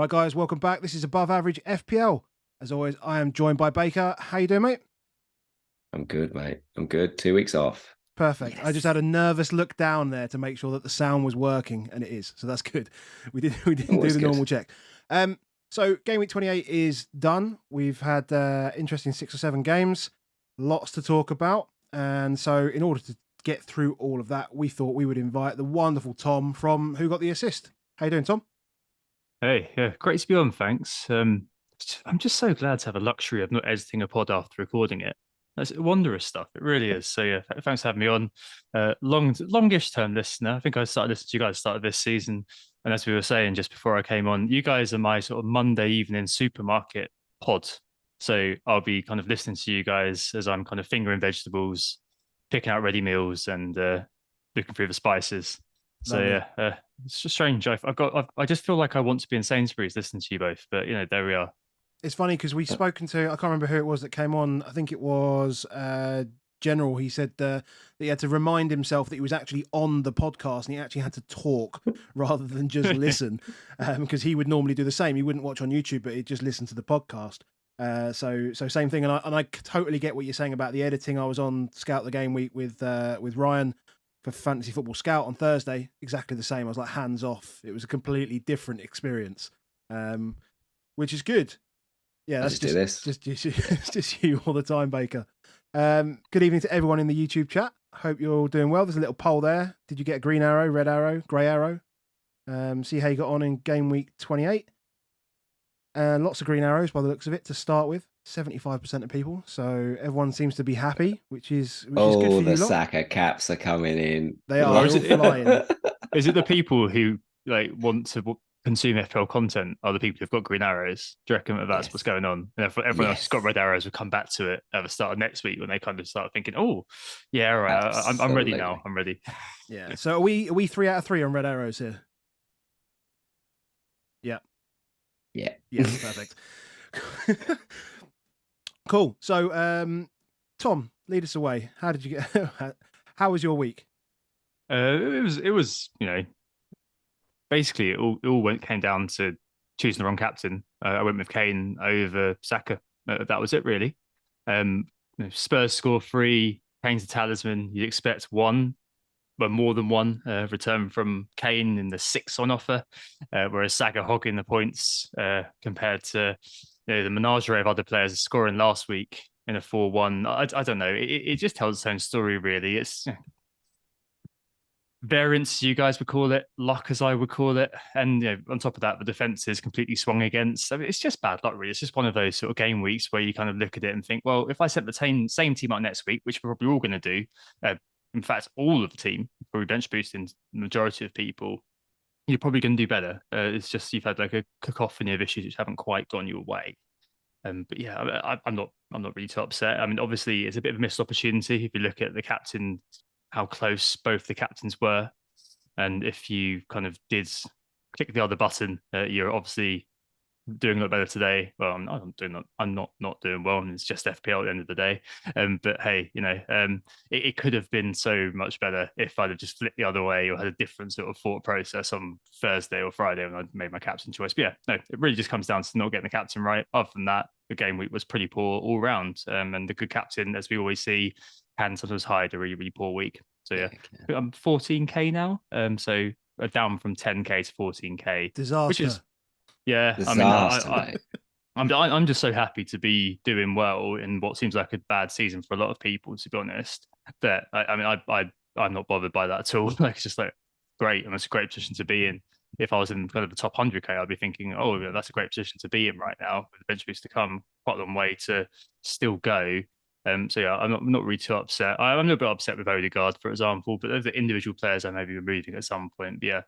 Right, guys, welcome back. This is Above Average FPL. As always, I am joined by Baker. How you doing, mate? I'm good, mate. I'm good. 2 weeks off. Perfect. Yes. I just had a nervous look down there to make sure that the sound was working, and it is. So that's good. We didn't Always do the good. normal check. So game week 28 is done. We've had interesting 6 or 7 games, lots to talk about. And so in order to get through all of that, we thought we would invite the wonderful Tom from Who Got the Assist. How you doing, Tom? Hey, yeah, great to be on, thanks. I'm just so glad to have a luxury of not editing a pod after recording it. That's wondrous stuff. It really is. So yeah, thanks for having me on. Longish term listener. I think I started listening to you guys started this season. And as we were saying just before I came on, you guys are my sort of Monday evening supermarket pod. So I'll be kind of listening to you guys as I'm kind of fingering vegetables, picking out ready meals and looking through the spices. So yeah, it's just strange. I just feel like I want to be in Sainsbury's listening to you both, but there we are. It's funny because we've spoken to, I can't remember who it was that came on. I think it was General. He said that he had to remind himself that he was actually on the podcast and he actually had to talk rather than just listen, because he would normally do the same. He wouldn't watch on YouTube, but he'd just listen to the podcast. So same thing. And I totally get what you're saying about the editing. I was on Scout the Game Week with Ryan for Fantasy Football Scout on Thursday. Exactly the same. I was like hands off. It was a completely different experience, which is good. Yeah, that's just you all the time, Baker. Good evening to everyone in the YouTube chat. Hope you're all doing well. There's a little poll there. Did you get a green arrow, red arrow, grey arrow? See how you got on in game week 28. Lots of green arrows by the looks of it to start with. 75% of people. So everyone seems to be happy, which is good for you lot. The Saka caps are coming in. They are. They're all flying. Is it the people who want to consume FPL content are the people who've got green arrows? Do you reckon that's what's going on? And everyone else who's got red arrows will come back to it at the start of next week when they kind of start thinking, oh, yeah, all right, I'm ready now. I'm ready. Yeah. So are we 3 out of 3 on red arrows here? Yeah. Yeah. Yeah, perfect. Cool. So, Tom, lead us away. How did you get? How was your week? It was basically it all came down to choosing the wrong captain. I went with Kane over Saka. That was it really. Spurs score 3. Kane's a talisman. You'd expect one, but more than one return from Kane in the 6 on offer, whereas Saka hogging the points compared to the menagerie of other players scoring last week in a 4-1. I don't know. It just tells its own story, really. It's variance, you guys would call it, luck as I would call it. And on top of that, the defense is completely swung against. I mean, it's just bad luck, really. It's just one of those sort of game weeks where you kind of look at it and think, well, if I set the same team up next week, which we're probably all going to do, in fact, all of the team, probably bench boosting the majority of people, you're probably going to do better. It's just you've had like a cacophony of issues which haven't quite gone your way. But yeah, I'm not really too upset. I mean, obviously, it's a bit of a missed opportunity if you look at the captain, how close both the captains were, and if you kind of did click the other button, you're obviously doing a lot better today. Well, I'm not doing well, and it's just FPL at the end of the day. But hey, it could have been so much better if I'd have just flipped the other way or had a different sort of thought process on Thursday or Friday when I made my captain choice. But yeah, no, it really just comes down to not getting the captain right. Other than that, the game week was pretty poor all round. And the good captain, as we always see, can sometimes hide a really, really poor week. So yeah, I'm 14k now. So down from 10k to 14k. Disaster. Which is disaster, mate. I'm just so happy to be doing well in what seems like a bad season for a lot of people, to be honest. That I'm not bothered by that at all. Like it's just like great, and it's a great position to be in. If I was in kind of the top 100k, I'd be thinking, oh, that's a great position to be in right now. With the bench boost to come, quite a long way to still go. So yeah, I'm not really too upset. I'm a little bit upset with Odegaard, for example, but those are individual players I may be removing at some point. But yeah,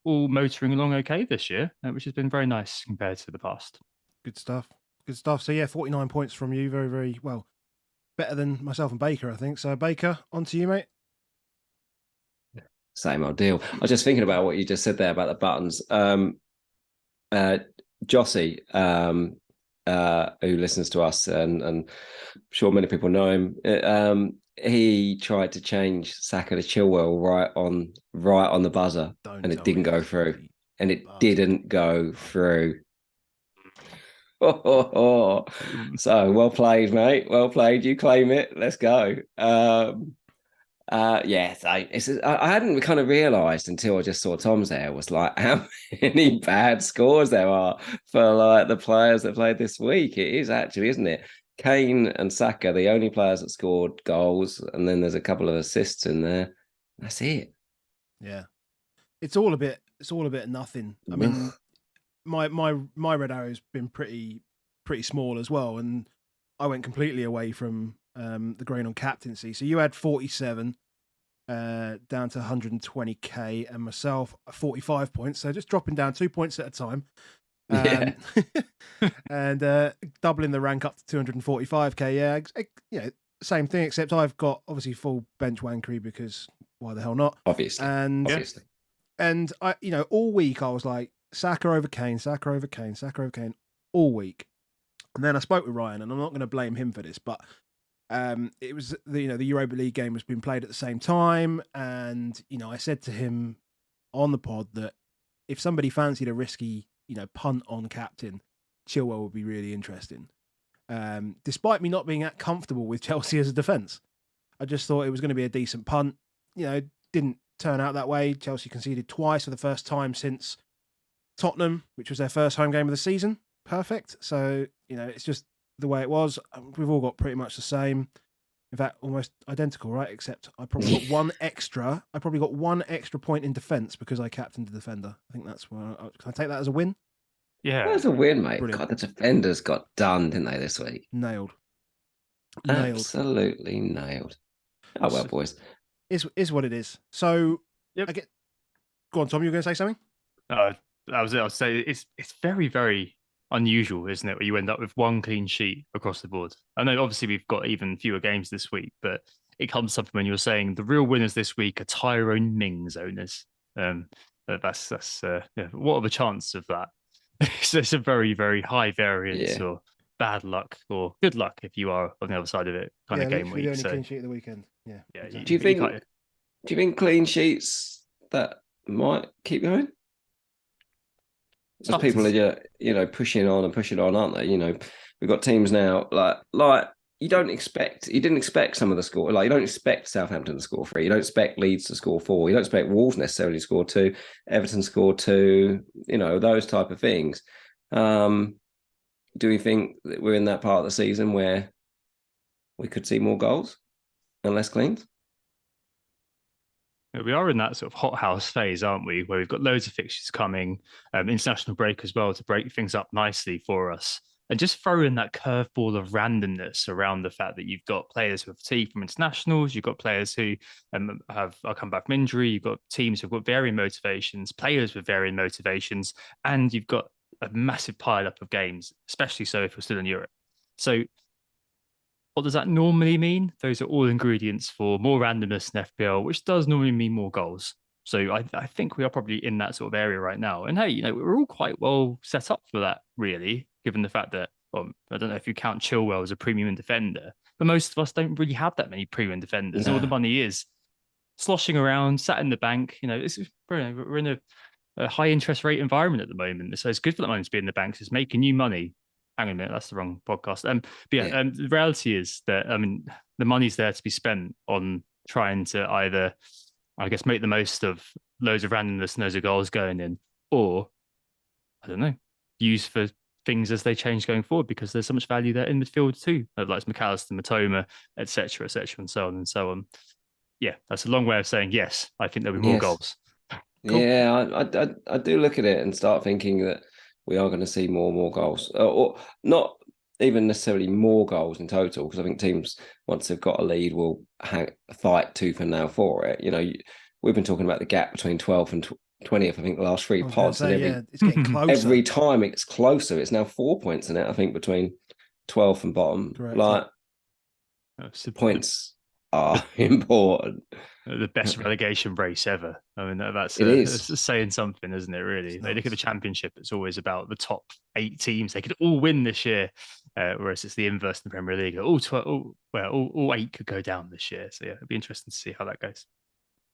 all motoring along okay this year, which has been very nice compared to the past. Good stuff. Good stuff. So yeah, 49 points from you. Very, very well. Better than myself and Baker, I think. So Baker, on to you, mate. Same old deal. I was just thinking about what you just said there about the buttons. Jossie, who listens to us, and I'm sure many people know him. He tried to change Saka to Chilwell right on the buzzer, and it didn't go through. and it Bastard. didn't go through. So well played, mate. Well played. You claim it. Let's go. Yeah, I hadn't kind of realised until I just saw Tom's there was like how many bad scores there are for like the players that played this week. It is actually, isn't it? Kane and Saka, the only players that scored goals, and then there's a couple of assists in there. That's it. Yeah, it's all a bit nothing. I mean, my red arrow's been pretty small as well, and I went completely away from the grain on captaincy. So you had 47 down to 120k, and myself 45 points. So just dropping down 2 points at a time. And doubling the rank up to 245k. Yeah, same thing, except I've got obviously full bench wankery because why the hell not? Obviously. And I, all week I was like Saka over Kane, Saka over Kane, Saka over Kane all week. And then I spoke with Ryan, and I'm not going to blame him for this, but it was the Europa League game was being played at the same time, and I said to him on the pod that if somebody fancied a risky punt on captain, Chilwell would be really interesting. Despite me not being that comfortable with Chelsea as a defence, I just thought it was going to be a decent punt. Didn't turn out that way. Chelsea conceded twice for the first time since Tottenham, which was their first home game of the season. Perfect. So it's just the way it was. We've all got pretty much the same. In fact, almost identical, right? Except I probably got one extra. I probably got one extra point in defence because I captained the defender. I think that's where. Can I take that as a win? Yeah, that's a win, mate. Brilliant. God, the defenders got done, didn't they, this week? Nailed. Absolutely nailed. Oh well, boys. Is what it is. So yep. Go on, Tom. You were going to say something? That was it. I would say it's very, very unusual, isn't it? Where you end up with one clean sheet across the board. I know obviously we've got even fewer games this week, but it comes up when you're saying the real winners this week are Tyrone Mings owners. That's what are the chances of that? It's a very, very high variance or bad luck or good luck if you are on the other side of it kind of game week. The only clean sheet of the weekend. Yeah. Exactly. Do you think clean sheets that might keep going? As people are pushing on, aren't they? We've got teams now like you didn't expect some of the score. Like you don't expect Southampton to score 3. You don't expect Leeds to score 4. You don't expect Wolves necessarily to score 2. Everton score 2. Those type of things. Do we think that we're in that part of the season where we could see more goals and less cleans? We are in that sort of hothouse phase, aren't we? Where we've got loads of fixtures coming, international break as well to break things up nicely for us. And just throw in that curveball of randomness around the fact that you've got players who have fatigued from internationals, you've got players who are come back from injury, you've got teams who've got varying motivations, players with varying motivations, and you've got a massive pile up of games, especially so if we're still in Europe. So what does that normally mean? Those are all ingredients for more randomness in FPL, which does normally mean more goals. So I think we are probably in that sort of area right now. And hey, we're all quite well set up for that, really, given the fact that, I don't know if you count Chilwell as a premium defender, but most of us don't really have that many premium defenders. No. All the money is sloshing around, sat in the bank. We're in a high interest rate environment at the moment. So it's good for that money to be in the banks. It's making you money. Hang on a minute, that's the wrong podcast. The reality is that, the money's there to be spent on trying to either, I guess, make the most of loads of randomness and loads of goals going in, or, I don't know, use for things as they change going forward, because there's so much value there in midfield too, like McAllister, Matoma, etc., and so on and so on. Yeah, that's a long way of saying yes, I think there'll be more goals. Cool. Yeah, I do look at it and start thinking that we are going to see more and more goals, or not even necessarily more goals in total, because I think teams, once they've got a lead, will fight tooth and nail for it. We've been talking about the gap between 12th and 20th, I think, the last 3 pods. It's getting closer. Every time it's closer. It's now 4 points in it, I think, between 12th and bottom. Correct, points are important. The best relegation race ever. That's saying something, isn't it, really? They look at the championship, it's always about the top 8 teams. They could all win this year, whereas it's the inverse in the Premier League. All 8 could go down this year. So, yeah, it'd be interesting to see how that goes.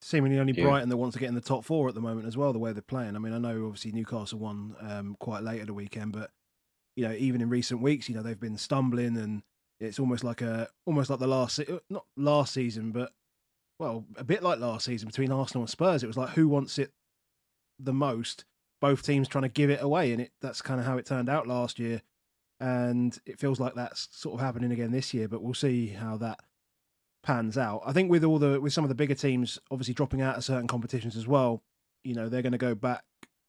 seemingly only Yeah. Brighton that wants to get in the top 4 at the moment as well, the way they're playing. I mean, I know obviously Newcastle won quite late at the weekend, but even in recent weeks, they've been stumbling, and it's almost like the not last season, but a bit like last season between Arsenal and Spurs. It was like who wants it the most? Both teams trying to give it away, and that's kind of how it turned out last year. And it feels like that's sort of happening again this year, but we'll see how that pans out. I think with some of the bigger teams obviously dropping out of certain competitions as well, they're going to go back.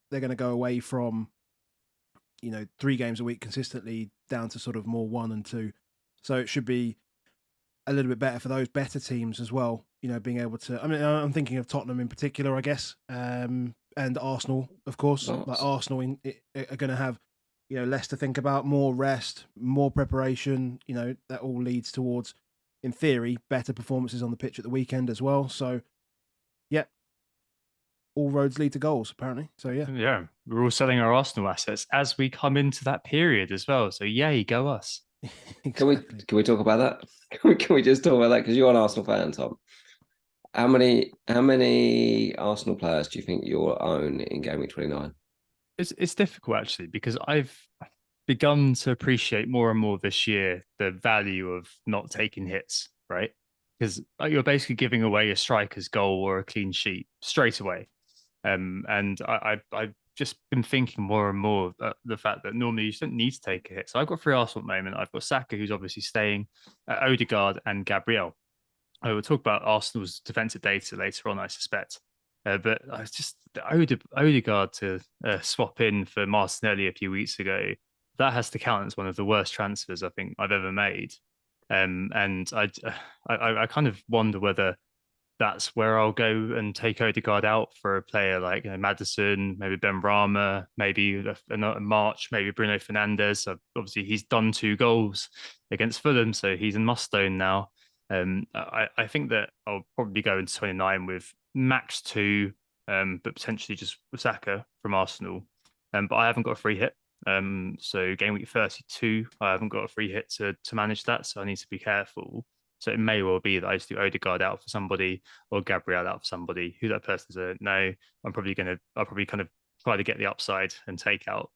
They're going to go away from 3 games a week consistently down to sort of more 1 and 2. So it should be a little bit better for those better teams as well. Being able to. I mean, I'm thinking of Tottenham in particular, I guess, and Arsenal, of course. Nice. Like Arsenal are going to have less to think about, more rest, more preparation. That all leads towards, in theory, better performances on the pitch at the weekend as well. So, yeah, all roads lead to goals, apparently. So, yeah. Yeah, we're all selling our Arsenal assets as we come into that period as well. So, yay, go us. Exactly. Can we talk about that? Can we just talk about that? Because you're an Arsenal fan, Tom. How many Arsenal players do you think you'll own in Game Week 29? It's difficult actually, because I've begun to appreciate more and more this year the value of not taking hits, right? Because you're basically giving away a striker's goal or a clean sheet straight away. And I've just been thinking more and more about the fact that normally you don't need to take a hit. So I've got 3 Arsenal at the moment. I've got Saka, who's obviously staying, Odegaard and Gabriel. I will talk about Arsenal's defensive data later on, I suspect. But I was just Odegaard to swap in for Martinelli a few weeks ago. That has to count as one of the worst transfers I think I've ever made. And I kind of wonder whether that's where I'll go and take Odegaard out for a player like Maddison, maybe Ben Rama, maybe another March, maybe Bruno Fernandes. So obviously, he's done 2 goals against Fulham, so he's in must-own now. I think that I'll probably go into 29 with max 2, but potentially just Saka from Arsenal. But I haven't got a free hit. So game week 32, I haven't got a free hit to manage that, so I need to be careful. So it may well be that I just do Odegaard out for somebody or Gabriel out for somebody. Who that person is, I don't know. I'll probably kind of try to get the upside and take out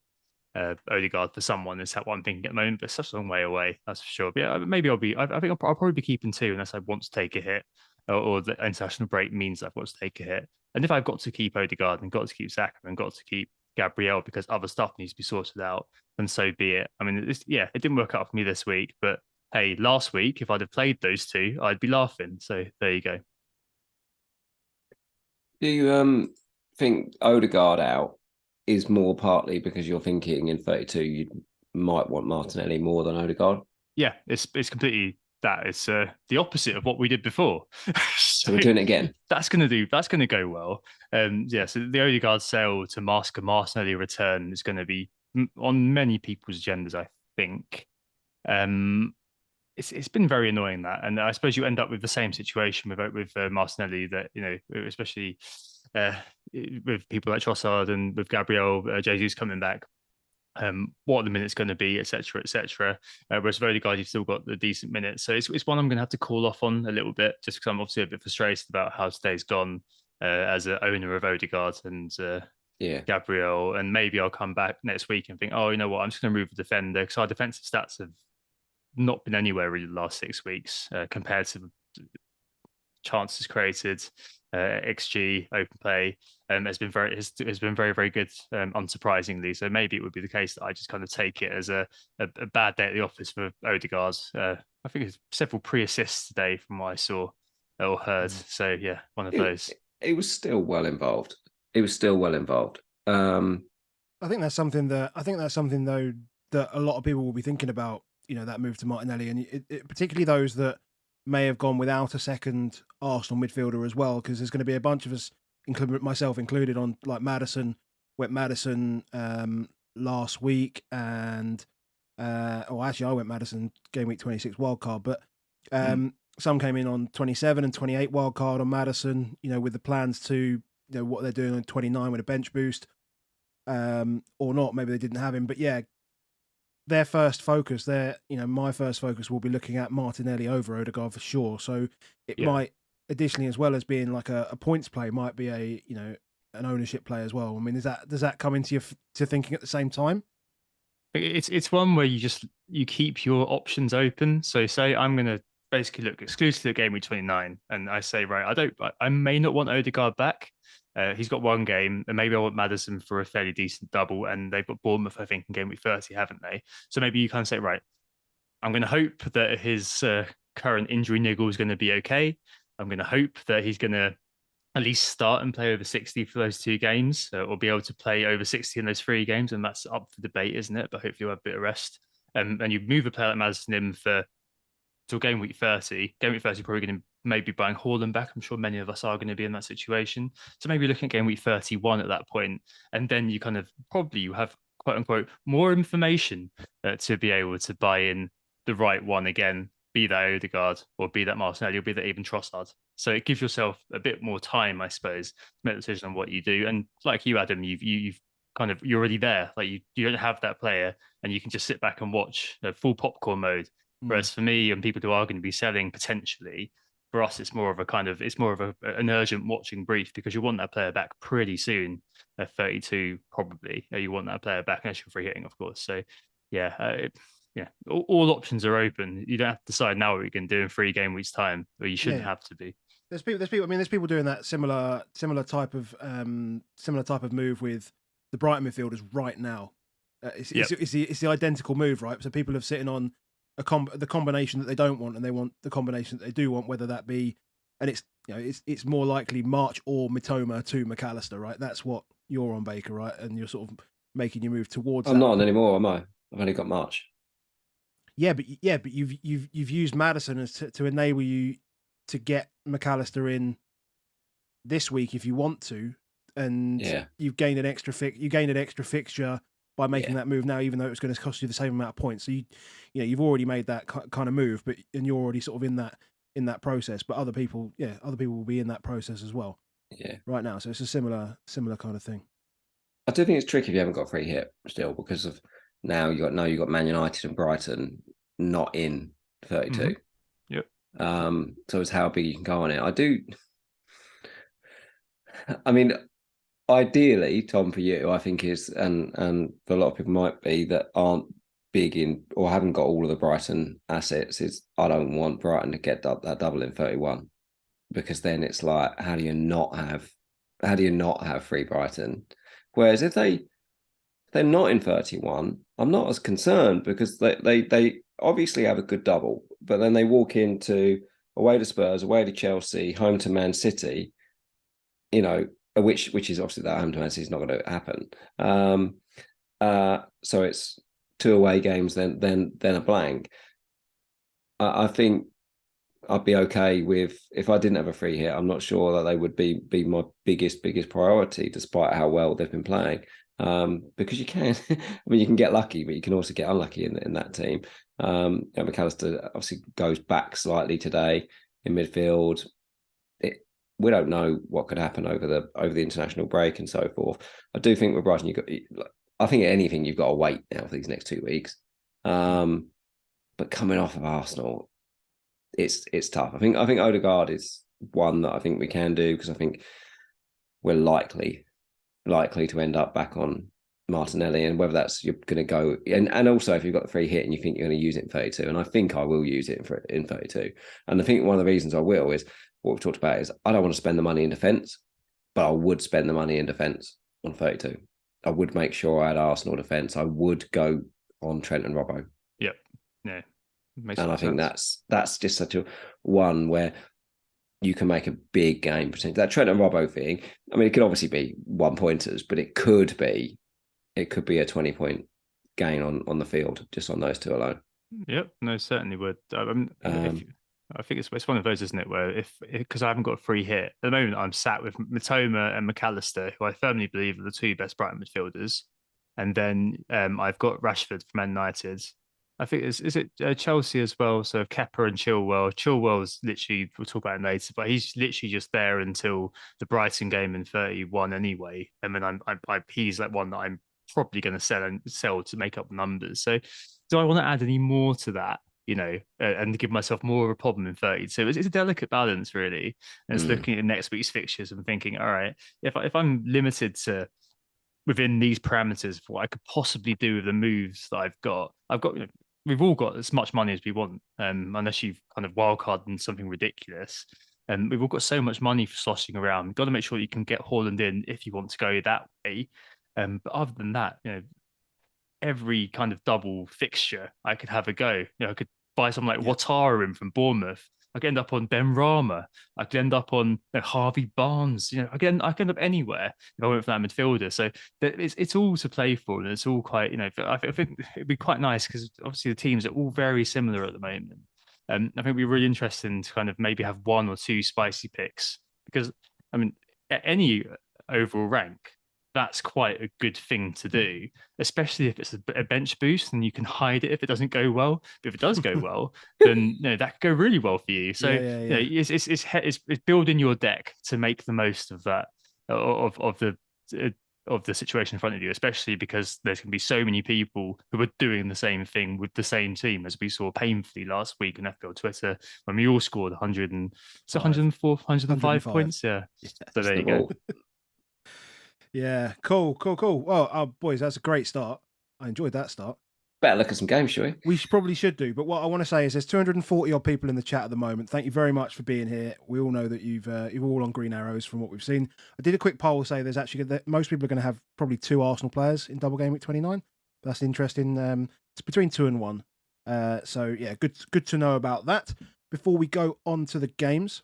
Odegaard for someone. Is that what I'm thinking at the moment? But it's such a long way away, that's for sure. But yeah, maybe I think I'll probably be keeping 2 unless I want to take a hit, or the international break means I've got to take a hit. And if I've got to keep Odegaard and got to keep Saka and got to keep Gabriel because other stuff needs to be sorted out, then so be it. I mean, it didn't work out for me this week, but hey, last week, if I'd have played those 2, I'd be laughing. So there you go. Do you think Odegaard out is more partly because you're thinking in 32 you might want Martinelli more than Odegaard? Yeah, it's completely that. It's the opposite of what we did before. So we're doing it again. That's going to go well. So the Odegaard sale to mask a Martinelli return is going to be on many people's agendas, I think. It's been very annoying that, and I suppose you end up with the same situation with Martinelli, that especially with people like Trossard and with Gabriel Jesus coming back. What the minute's going to be, etc., etc. Whereas with Odegaard, you've still got the decent minutes, so it's one I'm going to have to call off on a little bit, just because I'm obviously a bit frustrated about how today's gone as an owner of Odegaard and Gabriel, and maybe I'll come back next week and think, oh, you know what, I'm just going to move the defender, because our defensive stats have not been anywhere really the last 6 weeks compared to chances created, XG, open play. Has been very, very good, unsurprisingly. So maybe it would be the case that I just kind of take it as a bad day at the office for Odegaard. I think it's several pre-assists today from what I saw or heard. So yeah, one of those. It was still well involved. I think that's something though that a lot of people will be thinking about. That move to Martinelli, and particularly those that may have gone without a second Arsenal midfielder as well, because there's going to be a bunch of us, myself included, on like Maddison. Went Maddison last week, and actually I went Maddison game week 26 wildcard, but some came in on 27 and 28 wildcard on Maddison. with the plans to what they're doing on 29 with a bench boost, or not. Maybe they didn't have him, but yeah. Their first focus, my first focus will be looking at Martinelli over Odegaard for sure. So it might additionally, as well as being like a points play, might be an ownership play as well. I mean, does that come into your to thinking at the same time? It's one where you keep your options open. So say I'm going to basically look exclusively at game week 29, and I say, right, I may not want Odegaard back. He's got one game, and maybe I want Maddison for a fairly decent double, and they've got Bournemouth, I think, in game week 30, haven't they? So maybe you kind of say, right, I'm going to hope that his current injury niggle is going to be okay. I'm going to hope that he's going to at least start and play over 60 for those 2 games, or be able to play over 60 in those 3 games, and that's up for debate, isn't it? But hopefully you'll have a bit of rest. And you move a player like Maddison in for till game week 30. Game week 30, probably going to maybe buying Haaland back. I'm sure many of us are going to be in that situation. So maybe looking at game week 31 at that point, and then you kind of probably you have quote unquote more information to be able to buy in the right one again, be that Odegaard or be that Martinelli or be that even Trossard. So it gives yourself a bit more time, I suppose, to make a decision on what you do. And like you, Adam, you've kind of you're already there. Like you don't have that player, and you can just sit back and watch full popcorn mode. Whereas for me and people who are going to be selling potentially, for us, it's more of an urgent watching brief, because you want that player back pretty soon at 32, probably. You want that player back unless you're free hitting, of course. So yeah, all options are open. You don't have to decide now what you can do in 3 game weeks time, or you shouldn't have to be. There's people. I mean, there's people doing that similar type of move with the Brighton midfielders right now. It's the identical move, right? So people are sitting on the combination that they don't want, and they want the combination that they do want, whether that be, and it's more likely March or Mitoma to McAllister, right? That's what you're on, Baker, right? And you're sort of making your move towards. I'm not on anymore, am I? I've only got March. Yeah, but you've used Maddison as to enable you to get McAllister in this week if you want to, and you've gained an extra fixture by making that move now, even though it was going to cost you the same amount of points. So you've already made that kind of move, and you're already sort of in that process. But other people will be in that process as well. Yeah, right now. So it's a similar kind of thing. I do think it's tricky if you haven't got a free hit still, because of now you got Man United and Brighton not in 32. Mm-hmm. Yep. So it's how big you can go on it. I mean, ideally, Tom, for you, I think is, and for a lot of people might be that aren't big in or haven't got all of the Brighton assets, is I don't want Brighton to get that double in 31, because then it's like, how do you not have free Brighton? Whereas if they're not in 31, I'm not as concerned, because they obviously have a good double, but then they walk into away to Spurs, away to Chelsea, home to Man City, which is obviously that home to Man City is not going to happen. So it's 2 away games, then a blank. I think I'd be okay with, if I didn't have a free hit, I'm not sure that they would be my biggest priority, despite how well they've been playing. Because you can, you can get lucky, but you can also get unlucky in that team. McAllister obviously goes back slightly today in midfield. We don't know what could happen over the international break and so forth. I do think with Brighton, I think anything you've got to wait now for these next 2 weeks. But coming off of Arsenal, it's tough. I think Odegaard is one that I think we can do, because I think we're likely to end up back on Martinelli, and whether that's you're going to go, and also if you've got the free hit and you think you're going to use it in 32, and I think I will use it in 32, and I think one of the reasons I will is what we've talked about is I don't want to spend the money in defence, but I would spend the money in defence on 32. I would make sure I had Arsenal defence. I would go on Trent and Robbo. Yep. Yeah. And I think that's just such a one where you can make a big game. That Trent and Robbo thing, I mean, it could obviously be 1-pointers, but it could be a 20-point gain on the field just on those two alone. Yep, no, certainly would. I think it's one of those, isn't it, where because I haven't got a free hit at the moment, I'm sat with Mitoma and McAllister, who I firmly believe are the 2 best Brighton midfielders, and then I've got Rashford from Man United. I think is it Chelsea as well. So Kepa and Chilwell. Chilwell's literally, we'll talk about him later, but he's literally just there until the Brighton game in 31 anyway. And then he's like one that I'm probably going to sell to make up numbers. So do I want to add any more to that? and give myself more of a problem in 32. It's a delicate balance, really. And it's looking at next week's fixtures and thinking, all right, if I'm limited to within these parameters for what I could possibly do with the moves that I've got, we've all got as much money as we want, unless you've kind of wildcarded in something ridiculous. And we've all got so much money for sloshing around. We've got to make sure you can get Haaland in if you want to go that way. But other than that, every kind of double fixture, I could have a go. I could buy something like Ouattara in from Bournemouth. I could end up on Ben Rama. I could end up on Harvey Barnes. I could end up anywhere if I went for that midfielder. So it's all to play for, and it's all quite, I think it'd be quite nice because obviously the teams are all very similar at the moment. I think it'd be really interesting to kind of maybe have one or two spicy picks because, at any overall rank, that's quite a good thing to do, especially if it's a bench boost and you can hide it if it doesn't go well. But if it does go well, then that could go really well for you. So it's building your deck to make the most of that of the situation in front of you, especially because there's going to be so many people who are doing the same thing with the same team, as we saw painfully last week on FPL Twitter when we all scored 105 points. Yeah. So there you go. Yeah, cool. Well, boys, that's a great start. I enjoyed that start. Better look at some games, shall we? We probably should do. But what I want to say is there's 240 odd people in the chat at the moment. Thank you very much for being here. We all know that you're all on green arrows from what we've seen. I did a quick poll say there's actually most people are going to have probably 2 Arsenal players in double game week 29. That's interesting. It's between 2 and 1. So yeah, good to know about that. Before we go on to the games,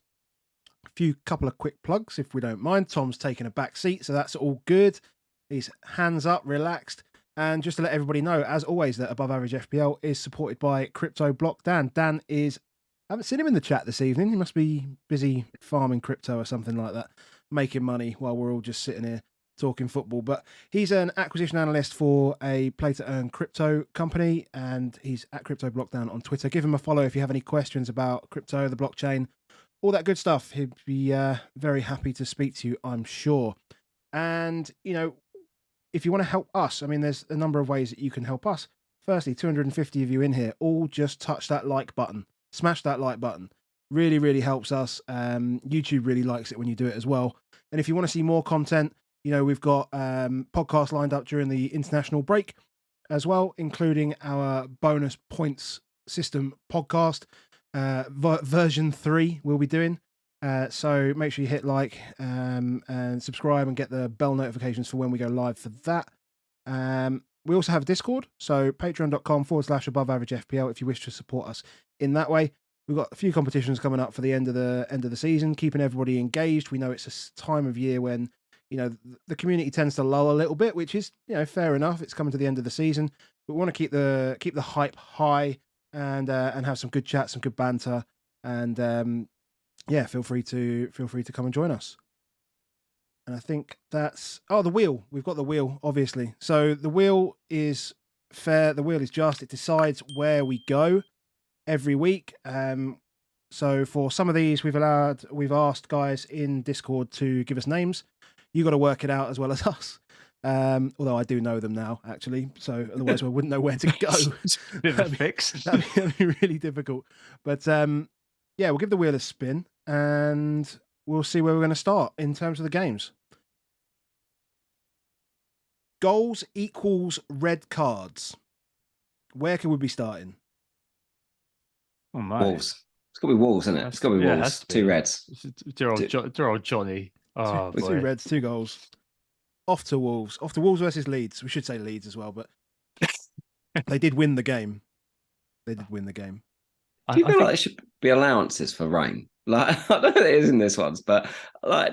couple of quick plugs, if we don't mind. Tom's taking a back seat, so that's all good. He's hands up, relaxed. And just to let everybody know, as always, that Above Average FPL is supported by Crypto Block Dan. Dan I haven't seen him in the chat this evening. He must be busy farming crypto or something like that, making money while we're all just sitting here talking football. But he's an acquisition analyst for a play-to-earn crypto company, and he's at Crypto Block Dan on Twitter. Give him a follow if you have any questions about crypto, the blockchain, all that good stuff. He'd be very happy to speak to you, I'm sure. And, if you want to help us, there's a number of ways that you can help us. Firstly, 250 of you in here, all just touch that like button. Smash that like button. Really, really helps us. YouTube really likes it when you do it as well. And if you want to see more content, we've got podcasts lined up during the international break as well, including our bonus points system podcast. Version 3 we'll be doing. So make sure you hit like and subscribe and get the bell notifications for when we go live for that. We also have a Discord, so patreon.com/aboveaveragefpl if you wish to support us in that way. We've got a few competitions coming up for the end of the season, keeping everybody engaged. We know it's a time of year when the community tends to lull a little bit, which is fair enough. It's coming to the end of the season, but we want to keep the hype high and have some good chats, some good banter, and feel free to come and join us. And I think that's the wheel. We've got the wheel, obviously. So the wheel is fair. The wheel is just. It decides where we go every week. So for some of these, we've asked guys in Discord to give us names. You got to work it out as well as us. Although I do know them now, actually. So otherwise, I wouldn't know where to go. Bit of a fix. That'd be really difficult. But we'll give the wheel a spin and we'll see where we're going to start in terms of the games. Goals equals red cards. Where can we be starting? Oh my. Wolves. It's got to be Wolves, isn't it? It's got to be Wolves. 2 reds. Dear old Johnny. Oh, boy. 2 reds, 2 goals. Off to Wolves versus Leeds. We should say Leeds as well, but they did win the game. Do you feel like there should be allowances for rain? Like, I don't know if it is in this one, but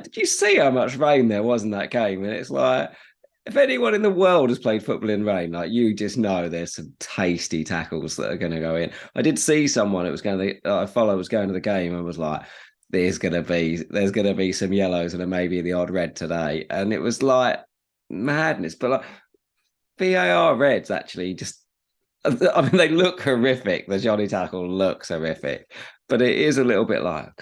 did you see how much rain there was in that game? And it's like, if anyone in the world has played football in rain, you just know there's some tasty tackles that are going to go in. I did see someone was going to the game and was like, there's going to be some yellows and maybe the odd red today. And it was like madness. But VAR reds actually they look horrific. The Johnny tackle looks horrific. But it is a little bit like,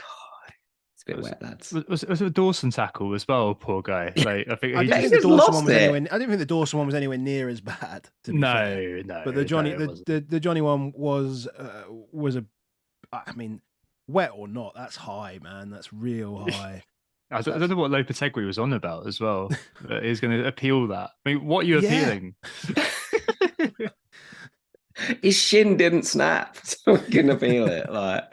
a bit wet, lads. Was it a Dawson tackle as well? Poor guy. Like I think I he didn't just think the Dawson one was it. anywhere. I didn't think the Dawson one was anywhere near as bad. To be fair. no. But the Johnny, no, it wasn't. the Johnny one was a. I mean, wet or not, that's high, man. That's real high. I don't know what Lopetegui was on about as well. He's going to appeal that. I mean, what are you appealing? His shin didn't snap, so we can appeal it. Like,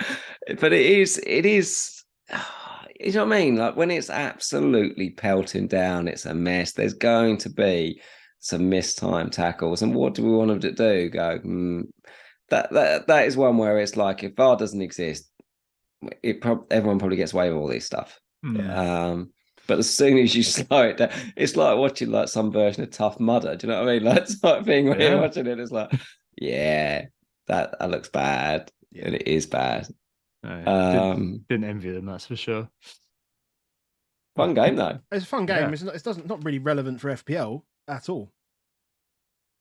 but it is. You know what I mean? Like when it's absolutely pelting down, it's a mess. There's going to be some missed time tackles, and what do we want them to do? Go that is one where it's like if VAR doesn't exist, everyone probably gets away with all this stuff. Yeah. But as soon as you slow it down, it's like watching like some version of Tough Mudder. Do you know what I mean? Like type thing where you're watching it, it's like, yeah, that looks bad, and it is bad. Didn't envy them, that's for sure. Fun game though. It's a fun game. Yeah. It's not really relevant for FPL at all,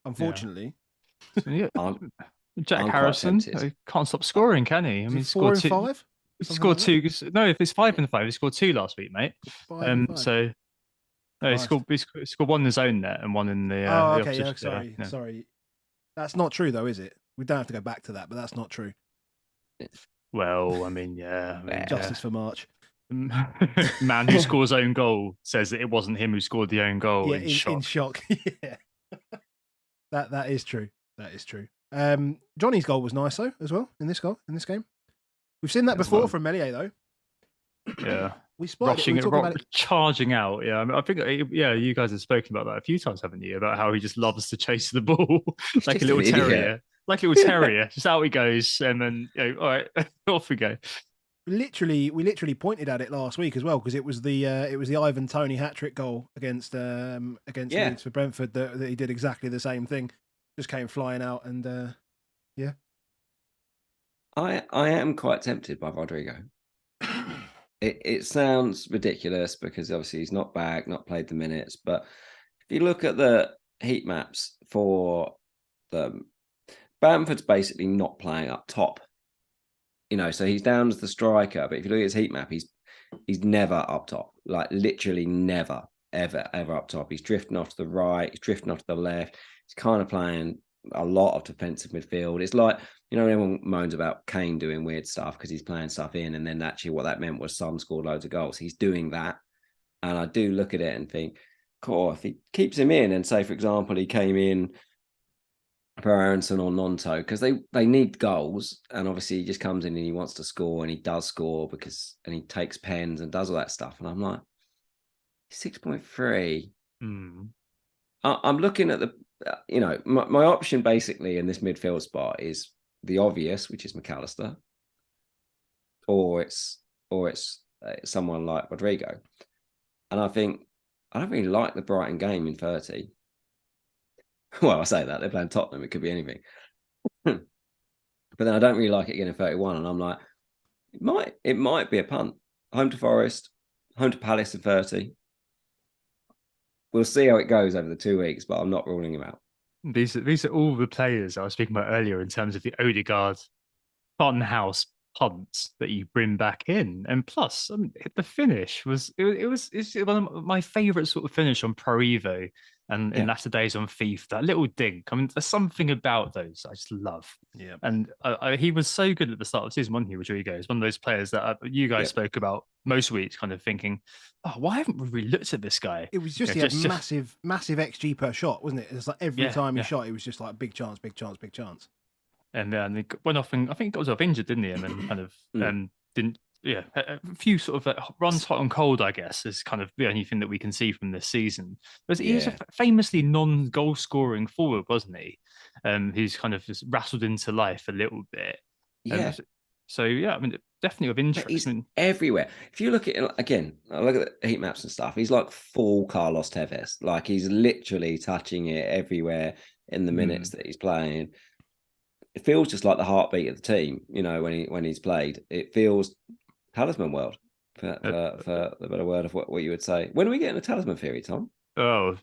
unfortunately. Yeah. Jack Harrison can't stop scoring, can he? I mean, he scored 4 and 5. He scored 2. No, if it's 5 and 5, he scored 2 last week, mate. 5 and 5. So no, he scored 1 in his own net and 1 in the. Okay, the sorry. That's not true, though, is it? We don't have to go back to that, but that's not true. Well, I mean, yeah. Justice for March. Man who scores own goal says that it wasn't him who scored the own goal. Yeah, in shock. Yeah, that is true. That is true. Johnny's goal was nice though, as well in this game. We've seen that before from Meslier though. Yeah, we spotted charging out. Yeah, I mean, I think you guys have spoken about that a few times, haven't you? About how he just loves to chase the ball like a little terrier, Just out he goes, and then all right, off we go. We literally pointed at it last week as well because it was the Ivan Toney hat-trick goal against Leeds for Brentford that he did exactly the same thing. Just came flying out and yeah. I am quite tempted by Rodrigo. It sounds ridiculous because obviously he's not back, not played the minutes. But if you look at the heat maps for them, Bamford's basically not playing up top. So he's down as the striker. But if you look at his heat map, he's never up top. Like literally never, ever up top. He's drifting off to the right. He's drifting off to the left. He's kind of playing a lot of defensive midfield. It's like, everyone moans about Kane doing weird stuff because he's playing stuff in, and then actually what that meant was Son scored loads of goals. He's doing that. And I do look at it and think, cool, if he keeps him in and say, for example, he came in for Aronson or Nonto, because they need goals. And obviously he just comes in and he wants to score, and he does score and he takes pens and does all that stuff. And I'm like, 6.3. I'm looking at my option basically in this midfield spot is the obvious, which is McAllister, or it's someone like Rodrigo. And I think I don't really like the Brighton game in 30. Well, I say that they're playing Tottenham; it could be anything. But then I don't really like it again in 31, and I'm like, it might be a punt. Home to Forest, home to Palace in 30. We'll see how it goes over the 2 weeks, but I'm not ruling him out. These are all the players I was speaking about earlier in terms of the Odegaard funhouse punts that you bring back in, and plus, the finish was it's one of my favourite sort of finish on Pro Evo and in latter days on FIFA. That little dink. I mean, there's something about those I just love. Yeah, and he was so good at the start of the season, wasn't he? Rodrigo is one of those players that you guys spoke about most weeks, kind of thinking, oh, why haven't we really looked at this guy? It was just massive XG per shot, wasn't it? It's like every time he shot, it was just like big chance. And then he went off, and I think he got himself injured, didn't he? And then kind of didn't. Yeah, a few sort of runs hot and cold, I guess, is kind of the only thing that we can see from this season. But he was a famously non-goal scoring forward, wasn't he? Who's kind of just rattled into life a little bit. Yeah. So I mean, definitely of interest. He's everywhere. If you look at it again, I look at the heat maps and stuff. He's like full Carlos Tevez. Like he's literally touching it everywhere in the minutes that he's playing. It feels just like the heartbeat of the team. When he's played, it feels talisman world for the better word of what you would say. When are we getting a talisman theory, Tom? Oh,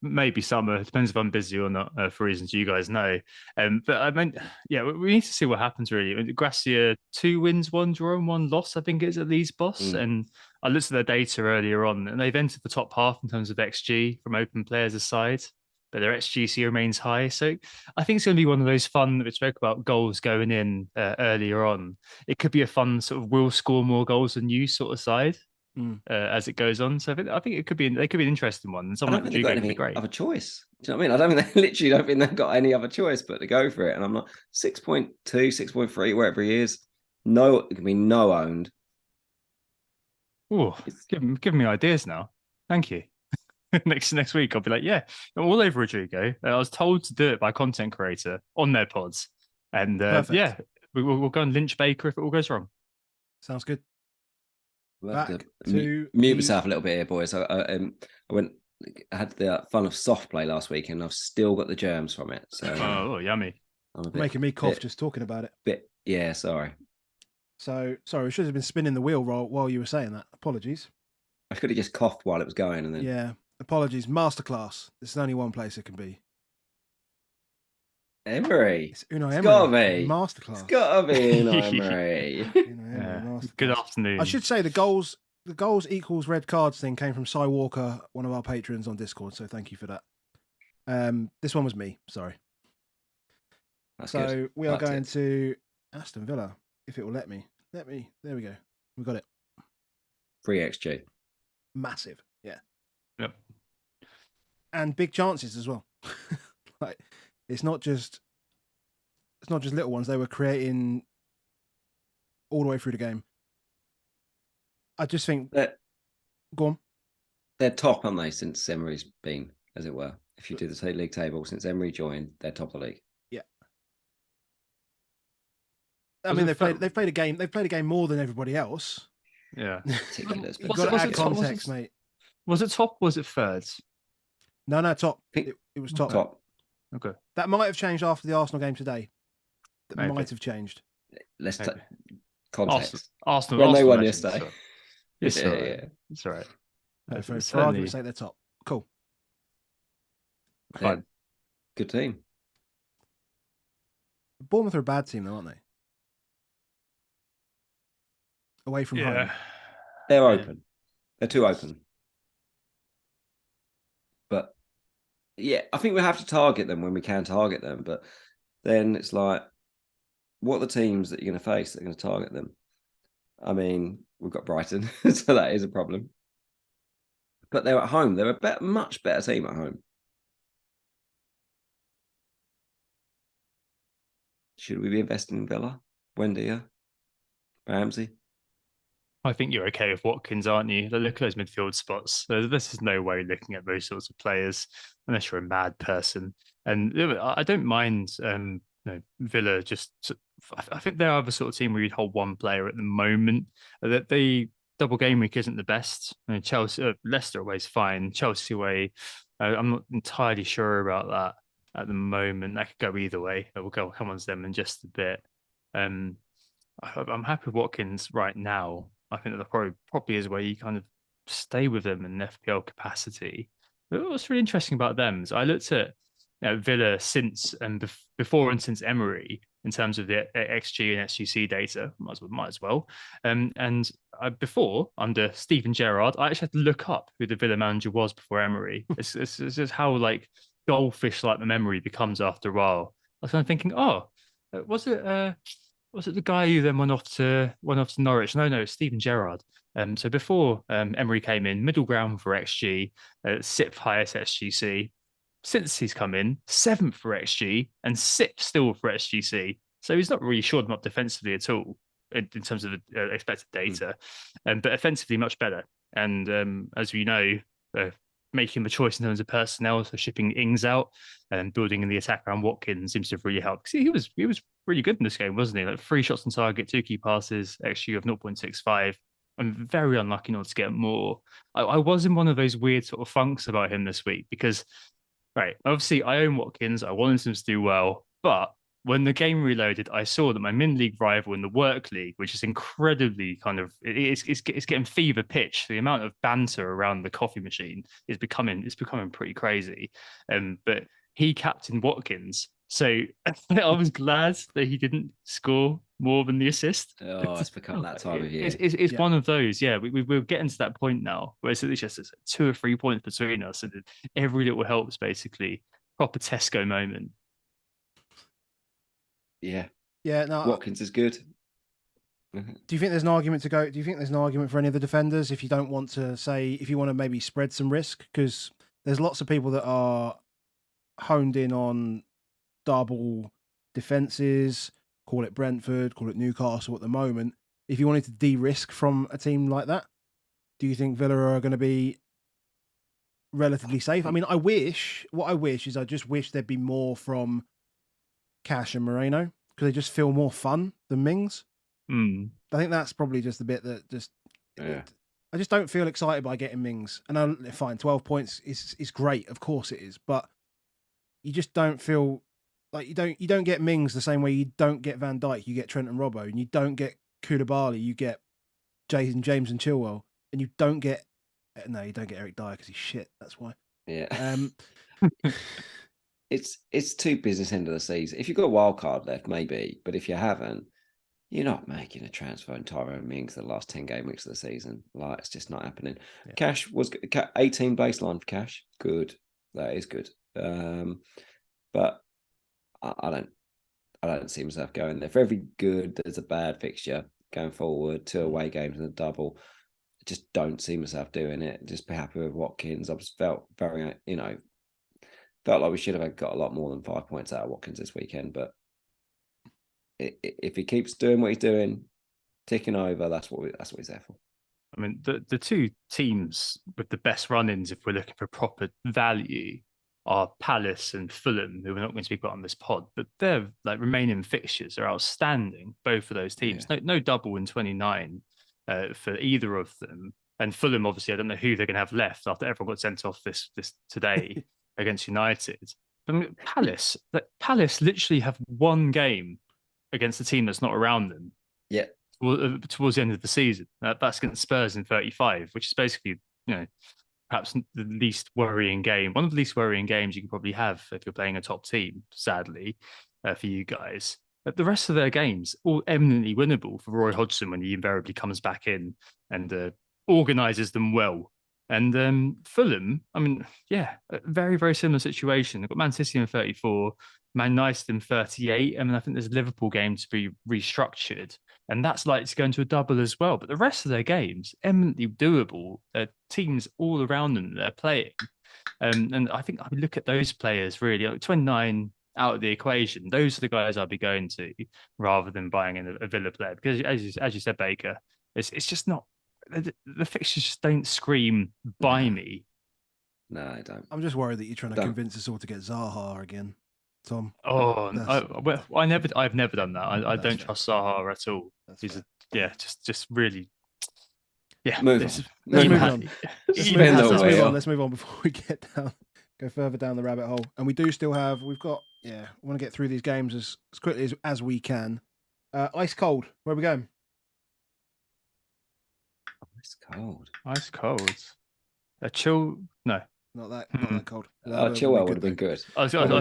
maybe summer. It depends if I'm busy or not, for reasons you guys know. But I mean, yeah, we need to see what happens really. Gracia, 2 wins, 1 draw, and 1 loss, I think it is at Leeds boss. And I looked at their data earlier on, and they've entered the top half in terms of XG from open players aside, but their XGC remains high. So I think it's going to be one of those fun that we spoke about goals going in earlier on. It could be a fun sort of will score more goals than you sort of side. As it goes on. So I think it could be an interesting one. And I someone don't like think they've got Rodrigo could be any great. other choice. Do you know what I mean? I don't think they literally don't think they've got any other choice but to go for it. And I'm not 6.2, 6.3, wherever he is. No, it can be no owned. Oh, give me ideas now. Thank you. next week I'll be like, yeah, I'm all over Rodrigo. I was told to do it by a content creator on their pods, and yeah, we'll go and lynch Baker if it all goes wrong. Sounds good. We'll have to mute myself a little bit here, boys. I had the fun of soft play last week, and I've still got the germs from it. So oh, yummy! Making me cough just talking about it. Yeah, sorry. So sorry, we should have been spinning the wheel while you were saying that. Apologies. I could have just coughed while it was going, and then apologies. Masterclass. There's only one place it can be. Emery. It's Unai Emery. It's gotta be. Masterclass. It's gotta be Unai Emery. Good afternoon. I should say the goals equals red cards thing came from Cy Walker, one of our patrons on Discord. So thank you for that. This one was me. Sorry. That's good. We are going to Aston Villa, if it will let me. There we go. We got it. 3 XG. Massive. Yeah. Yep. And big chances as well. Like it's not just little ones. They were creating all the way through the game. I just think go on. They're top, aren't they, since Emery's been, as it were. If you do the league table, since Emery joined, they're top of the league. Yeah. I mean, they've played a game. They've played a game more than everybody else. Yeah. Ridiculous. You've got to add context, mate. Was it top? Or was it third? No, top. It was top. Top. Okay. That might have changed after the Arsenal game today. Maybe. Might have changed. Let's context. Arsenal. When they won legends, yesterday. So. It's all right. Yeah. It's all right. For argument's sake, they're top. Cool. Fine. Good team. Bournemouth are a bad team, though, aren't they? Away from home. They're open. They're too open. But yeah, I think we have to target them when we can target them. But then it's like, what are the teams that you're going to face that are going to target them? I mean, we've got Brighton, so that is a problem. But they're at home. They're a much better team at home. Should we be investing in Villa, Wendy, Ramsey? I think you're okay with Watkins, aren't you? Look at those midfield spots. This is no way looking at those sorts of players unless you're a mad person. And I don't mind Villa. I think they are the sort of team where you'd hold one player at the moment. That the double game week isn't the best. I mean, Leicester away is fine. Chelsea away, I'm not entirely sure about that at the moment. That could go either way. We'll come on to them in just a bit. I'm happy with Watkins right now. I think that probably is where you kind of stay with them in an FPL capacity. But what's really interesting about them is I looked at Villa since and before and since Emery in terms of the XG and SGC data. Might as well. Before, under Steven Gerrard, I actually had to look up who the Villa manager was before Emery. It's just how like goldfish like the memory becomes after a while. I was kind of thinking, was it the guy who then went off to Norwich? No, Steven Gerrard. So before Emery came in, middle ground for XG, 6th highest SGC. Since he's come in, 7th for XG and 6th still for SGC. So he's not really shored them up defensively at all in terms of the expected data, but offensively much better. And as we know, making the choice in terms of personnel, so shipping Ings out and building in the attack around Watkins seems to have really helped. He was really good in this game, wasn't he? Like 3 shots on target, 2 key passes, XG of 0.65. I'm very unlucky not to get more. I was in one of those weird sort of funks about him this week because, right, obviously I own Watkins. I wanted him to do well, but when the game reloaded, I saw that my min-league rival in the work league, which is incredibly kind of it's getting fever pitch. The amount of banter around the coffee machine is becoming pretty crazy. But he captained Watkins, so I was glad that he didn't score more than the assist. Oh, it's become that time of year. It's one of those. Yeah, we're getting to that point now where it's just 2 or 3 points between us, and every little helps basically. Proper Tesco moment. Yeah. Yeah. No. Watkins is good. Do you think there's an argument to go? Do you think there's an argument for any of the defenders if you don't want to say, if you want to maybe spread some risk? Because there's lots of people that are honed in on double defenses, call it Brentford, call it Newcastle at the moment. If you wanted to de-risk from a team like that, do you think Villa are going to be relatively safe? I mean, I wish there'd be more from Cash and Moreno, because they just feel more fun than Mings. I think that's probably just the bit that I just don't feel excited by getting Mings. And fine, 12 points is great, of course it is, but you just don't feel like you don't get Mings the same way you don't get Van Dijk, you get Trent and Robbo, and you don't get Koulibaly, you get James and Chilwell, and you don't get Eric Dyer because he's shit. That's why. Yeah. It's too business end of the season. If you've got a wild card left, maybe, but if you haven't, you're not making a transfer in Tyrone Mings the last 10 game weeks of the season. Like, it's just not happening. Yeah. Cash was 18 baseline for Cash. Good. That is good. But I don't see myself going there. For every good, there's a bad fixture going forward, 2 away games and a double. I just don't see myself doing it. Just be happy with Watkins. I just felt very, felt like we should have got a lot more than 5 points out of Watkins this weekend. But if he keeps doing what he's doing, ticking over, that's what he's there for. I mean, the 2 teams with the best run-ins, if we're looking for proper value, are Palace and Fulham, who we're not going to speak about on this pod, but their remaining fixtures are outstanding. Both of those teams, no double in 29 for either of them. And Fulham, obviously, I don't know who they're going to have left after everyone got sent off this today against United. I mean, Palace literally have 1 game against a team that's not around them. Yeah. Towards the end of the season, that's against Spurs in 35, which is basically, perhaps the least worrying game, one of the least worrying games you can probably have if you're playing a top team, sadly, for you guys. But the rest of their games, all eminently winnable for Roy Hodgson when he invariably comes back in and organises them well. And Fulham, I mean, a very, very similar situation. They've got Man City in 34, Man United in 38. I mean, I think there's a Liverpool game to be restructured, and that's likely to go into a double as well. But the rest of their games, eminently doable. Teams all around them they're playing. And I think I would look at those players really, 29 out of the equation. Those are the guys I'd be going to rather than buying in a Villa player. Because as you said, Baker, it's just not, the fixtures just don't scream buy me. No, I don't. I'm just worried that you're trying to convince us all to get Zaha again, Tom. Oh, I've never done that. I don't trust Zaha at all. He's just really. Yeah, Let's move on. Let's move on before we go further down the rabbit hole. And we do still have. We want to get through these games as quickly as we can. Ice cold. Where are we going? Ice cold. A chill? No, not that cold. Chilwell would have been good. I thought it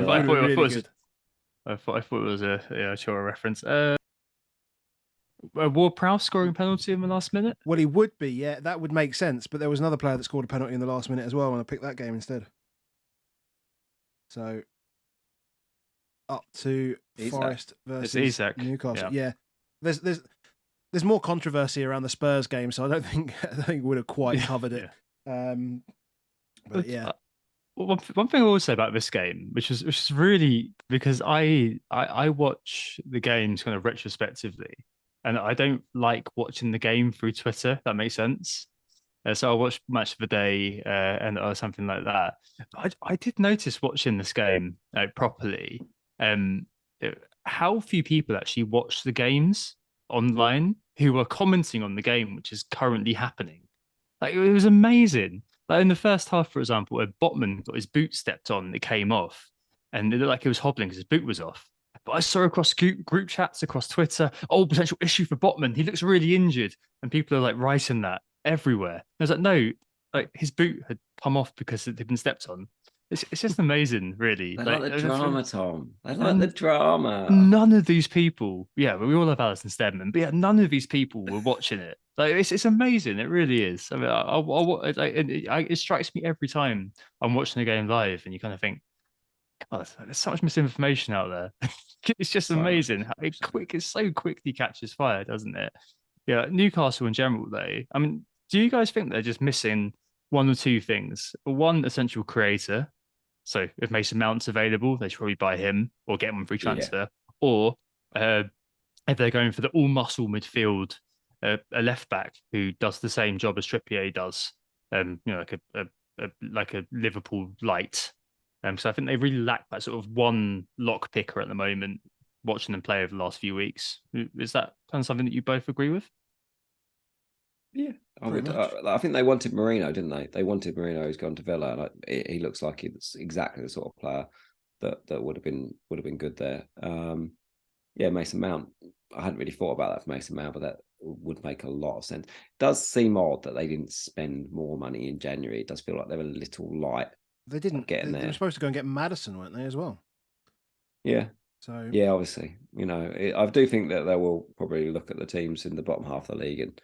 was a Chilwell reference. Ward-Prowse scoring penalty in the last minute? Well, he would be, yeah. That would make sense. But there was another player that scored a penalty in the last minute as well, and I picked that game instead. So, up to Forest versus Newcastle. Yeah. There's more controversy around the Spurs game, so I don't think we would have quite covered it. But yeah. One thing I will say about this game, which is really because I watch the games kind of retrospectively, and I don't like watching the game through Twitter. If that makes sense. So I watched Match of the Day or something like that. I did notice watching this game properly, how few people actually watch the games online who are commenting on the game which is currently happening. Like, it was amazing. Like in the first half, for example, where Botman got his boot stepped on, it came off, and it looked like he was hobbling because his boot was off. But I saw across group chats, across Twitter, potential issue for Botman. He looks really injured. And people are like writing that everywhere. And I was like, no, like his boot had come off because it had been stepped on. It's just amazing, really. They Like like the drama, Tom. They like and the drama. none of these people, yeah, we all have Alison Steadman, but yeah, none of these people were watching it. Like it's amazing. It really is. I mean, it strikes me every time I'm watching a game live, and you kind of think, oh, there's so much misinformation out there. It's just So much amazing how it so quickly catches fire, doesn't it? Yeah, Newcastle in general, though. I mean, do you guys think they're just missing one or two things? One essential creator. So if Mason Mount's available, they should probably buy him or get him on free Yeah. transfer. Or if they're going for the all muscle midfield, a left back who does the same job as Trippier does, like a Liverpool light. So I think they really lack that sort of one lock picker at the moment. Watching them play over the last few weeks, is that kind of something that you both agree with? Yeah, Pretty much. I think they wanted Marino, didn't they? They wanted Marino, who's gone to Villa. And he looks like he's exactly the sort of player that would have been good there. Yeah, Mason Mount. I hadn't really thought about that for Mason Mount, but that would make a lot of sense. It does seem odd that they didn't spend more money in January. It does feel like they were a little light. They didn't. Getting They there. were supposed to go and get Maddison, weren't they, as well? Yeah. So yeah, obviously, I do think that they will probably look at the teams in the bottom half of the league and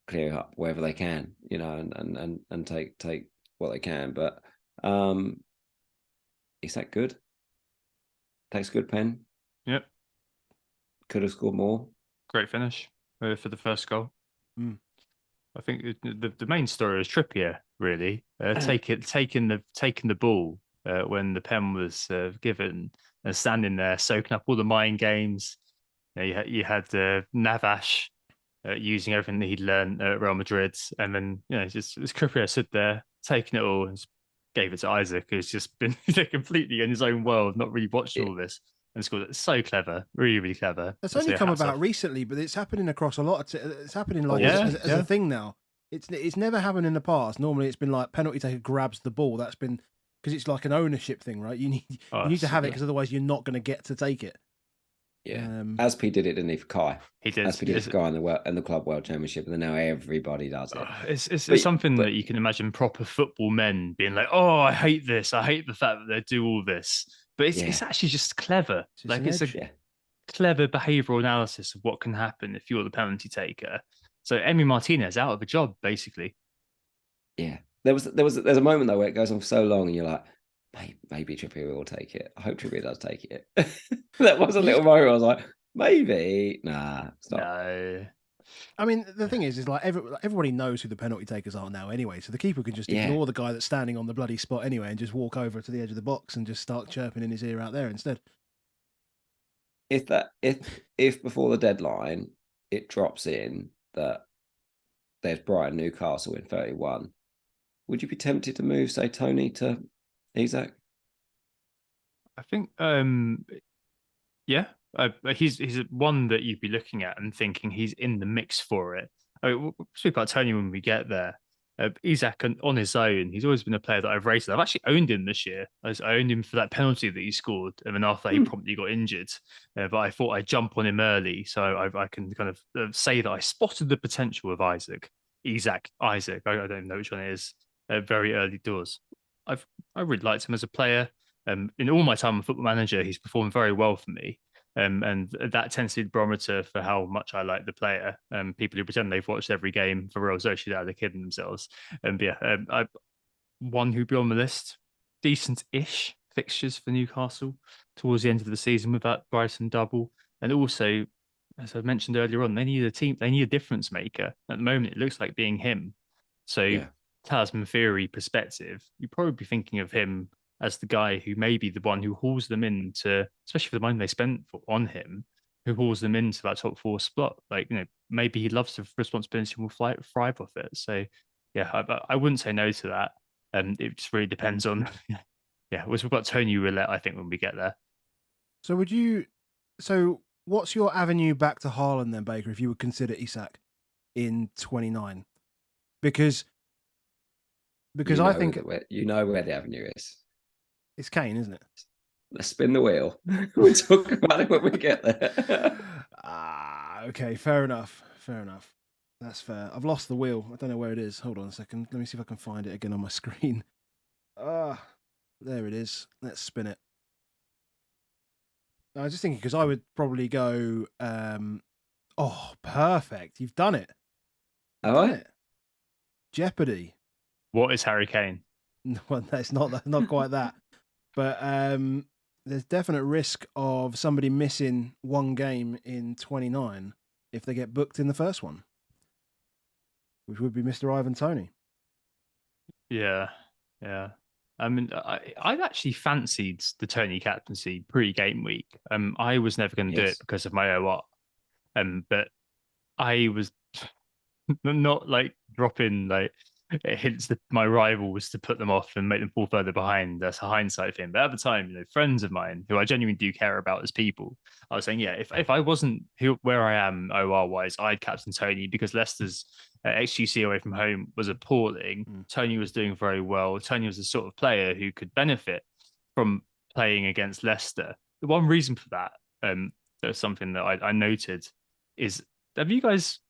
clear up wherever they can, and take what they can. But is that good? Takes a good pen. Yep. Could have scored more. Great finish for the first goal. Mm. I think the main story is Trippier, really. Taking the ball when the pen was given and standing there soaking up all the mind games. You had Navas using everything that he'd learned at Real Madrid, and then just Trippier stood there taking it all and gave it to Isaac, who's just been completely in his own world, not really watching all this. And scored. It's so clever, really, really clever. It's only come about recently, but it's happening across a lot. It's happening like as a thing now. It's never happened in the past. Normally, it's been like penalty taker grabs the ball. That's been because it's like an ownership thing, right? You need to have it because otherwise you're not going to get to take it. Yeah, Aspi did it, didn't he, for Kai? He did. Aspi did it for Kai in the Club World Championship, and then now everybody does it. It's something that you can imagine proper football men being like, "Oh, I hate this. I hate the fact that they do all this." But it's actually just clever. It's a clever behavioural analysis of what can happen if you're the penalty taker. So Emi Martinez out of a job, basically. Yeah, there's a moment though where it goes on for so long, and you're like, maybe Trippier will take it. I hope Trippier does take it. That was a little moment where I was like, maybe. Nah, stop. No. I mean, the thing is like everybody knows who the penalty takers are now anyway, so the keeper can just ignore the guy that's standing on the bloody spot anyway and just walk over to the edge of the box and just start chirping in his ear out there instead. If before the deadline it drops in that there's Brighton Newcastle in 31, would you be tempted to move, say, Toney to Isak? I think, yeah, he's one that you'd be looking at and thinking he's in the mix for it. I mean, we'll speak about Toney when we get there. Isak on his own, he's always been a player that I've rated. I've actually owned him this year. I owned him for that penalty that he scored, and then after he promptly got injured. But I thought I'd jump on him early, so I can kind of say that I spotted the potential of Isaac. I don't even know which one it is. Very early doors. I really liked him as a player. In all my time on Football Manager, he's performed very well for me. And that tends to be the barometer for how much I like the player. People who pretend they've watched every game for Real Sociedad are kidding themselves. One who'd be on the list, decent-ish fixtures for Newcastle towards the end of the season with that Brighton double. And also, as I mentioned earlier on, they need a difference maker. At the moment, it looks like being him. So, Talisman theory perspective, you'd probably be thinking of him as the guy who may be the one who hauls them into, especially for the money they spent on him, who hauls them into that top four spot. Like, maybe he loves the responsibility and will thrive off it. So, yeah, I wouldn't say no to that. It just really depends on, we've got Toney roulette, I think, when we get there. So what's your avenue back to Haaland then, Baker, if you would consider Isak in 29? Because I think you know where the avenue is. It's Kane, isn't it? Let's spin the wheel. We'll talk about it when we get there. Okay, fair enough. Fair enough. That's fair. I've lost the wheel. I don't know where it is. Hold on a second. Let me see if I can find it again on my screen. There it is. Let's spin it. I was just thinking because I would probably go. Oh, perfect! You've done it. You've done it. Jeopardy. What is Harry Kane? No, it's not quite that. But there's definite risk of somebody missing one game in 29 if they get booked in the first one, which would be Mr. Ivan Toney. Yeah. I mean, I'd actually fancied the Toney captaincy pre-game week. I was never going to do it because of my OR. But I was not like dropping like hints that my rival was to put them off and make them fall further behind. That's a hindsight thing. But at the time, friends of mine who I genuinely do care about as people, I was saying, yeah, if I wasn't where I am OR wise, I'd captain Toney because Leicester's XGC away from home was appalling. Toney was doing very well. Toney was the sort of player who could benefit from playing against Leicester. The one reason for that, there's something that I noted, is have you guys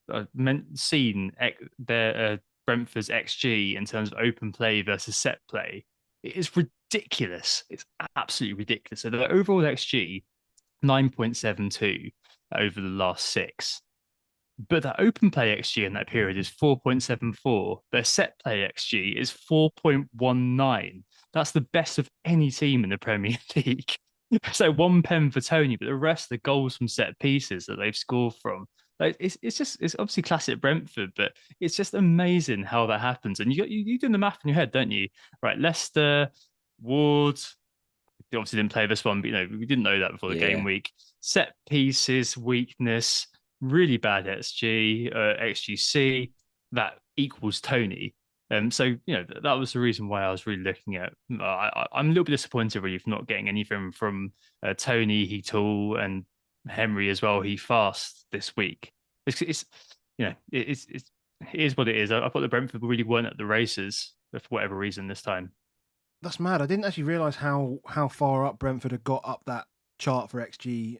seen their Brentford's XG in terms of open play versus set play? It is ridiculous. It's absolutely ridiculous. So the overall XG, 9.72 over the last 6. But that open play XG in that period is 4.74. Their set play XG is 4.19. That's the best of any team in the Premier League. So 1 pen for Toney, but the rest, the goals from set pieces that they've scored from, like it's obviously classic Brentford, but it's just amazing how that happens. And you do the math in your head, don't you? Right, Leicester, Ward, they obviously didn't play this one, but we didn't know that before the game week. Set pieces, weakness, really bad XGC, that equals Toney. So that was the reason why I was really looking at. I'm a little bit disappointed really for not getting anything from Toney, Heatul, and Henry as well. He fast this week. It is what it is. I thought the Brentford really weren't at the races for whatever reason this time. That's mad. I didn't actually realise how far up Brentford had got up that chart for XG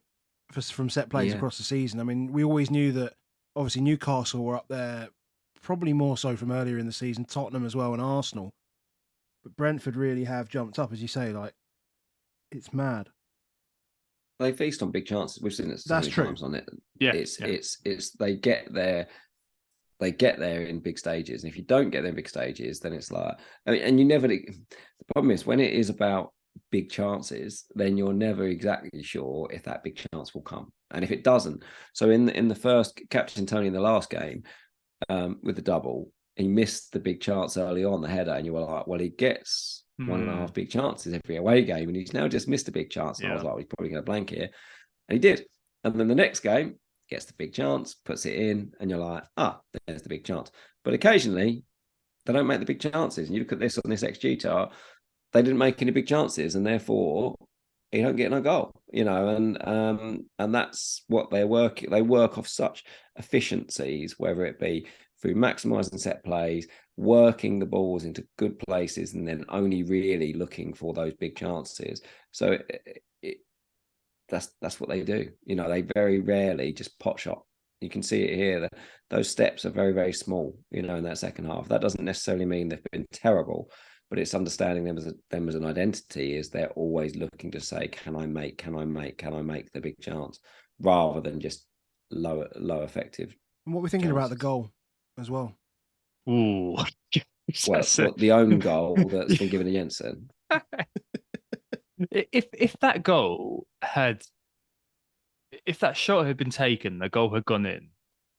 from set plays across the season. I mean, we always knew that obviously Newcastle were up there, probably more so from earlier in the season, Tottenham as well, and Arsenal. But Brentford really have jumped up, as you say. Like, it's mad. They feast on big chances. We've seen it so many times on it. Yeah, it's they get there. They get there in big stages, and if you don't get there in big stages, then it's like, and you never. The problem is when it is about big chances, then you're never exactly sure if that big chance will come, and if it doesn't. So in the first, Captain Toney in the last game, with the double, he missed the big chance early on, the header, and you were like, well, he gets 1.5 big chances every away game, and he's now just missed a big chance. And I was like, well, he's probably going to blank here, and he did. And then the next game, gets the big chance, puts it in, and you're like, there's the big chance. But occasionally, they don't make the big chances. And you look at this on this XG chart, they didn't make any big chances, and therefore, you don't get no goal. And that's what they work. They work off such efficiencies, whether it be through maximising set plays, working the balls into good places, and then only really looking for those big chances. So that's what they do. They very rarely just pot shot. You can see it here. Those steps are very, very small, in that second half. That doesn't necessarily mean they've been terrible, but it's understanding them as an identity, is they're always looking to say, can I make the big chance, rather than just low effective. And what we're thinking about the goal as well. Ooh. What the own goal that's been given to Jensen. If that shot had been taken, the goal had gone in,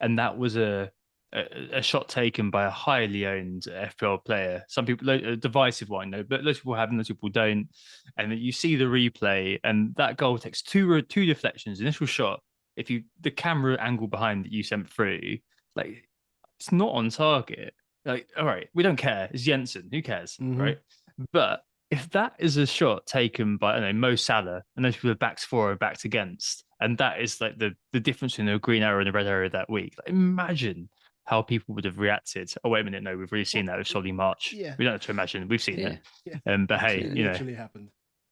and that was a shot taken by a highly owned FPL player. Some people, a divisive one, but most people have, and most people don't. And then you see the replay, and that goal takes two deflections. Initial shot, the camera angle behind that you sent through, like, it's not on target. Like, all right, we don't care. It's Jensen. Who cares, right? But if that is a shot taken by, I don't know, Mo Salah, and those people are backs for or backs against, and that is like the difference between the green arrow and the red arrow that week, like, imagine how people would have reacted. Oh, wait a minute, no, we've really seen that with Solly March. Yeah. We don't have to imagine, we've seen it. Yeah. But hey, it literally happened.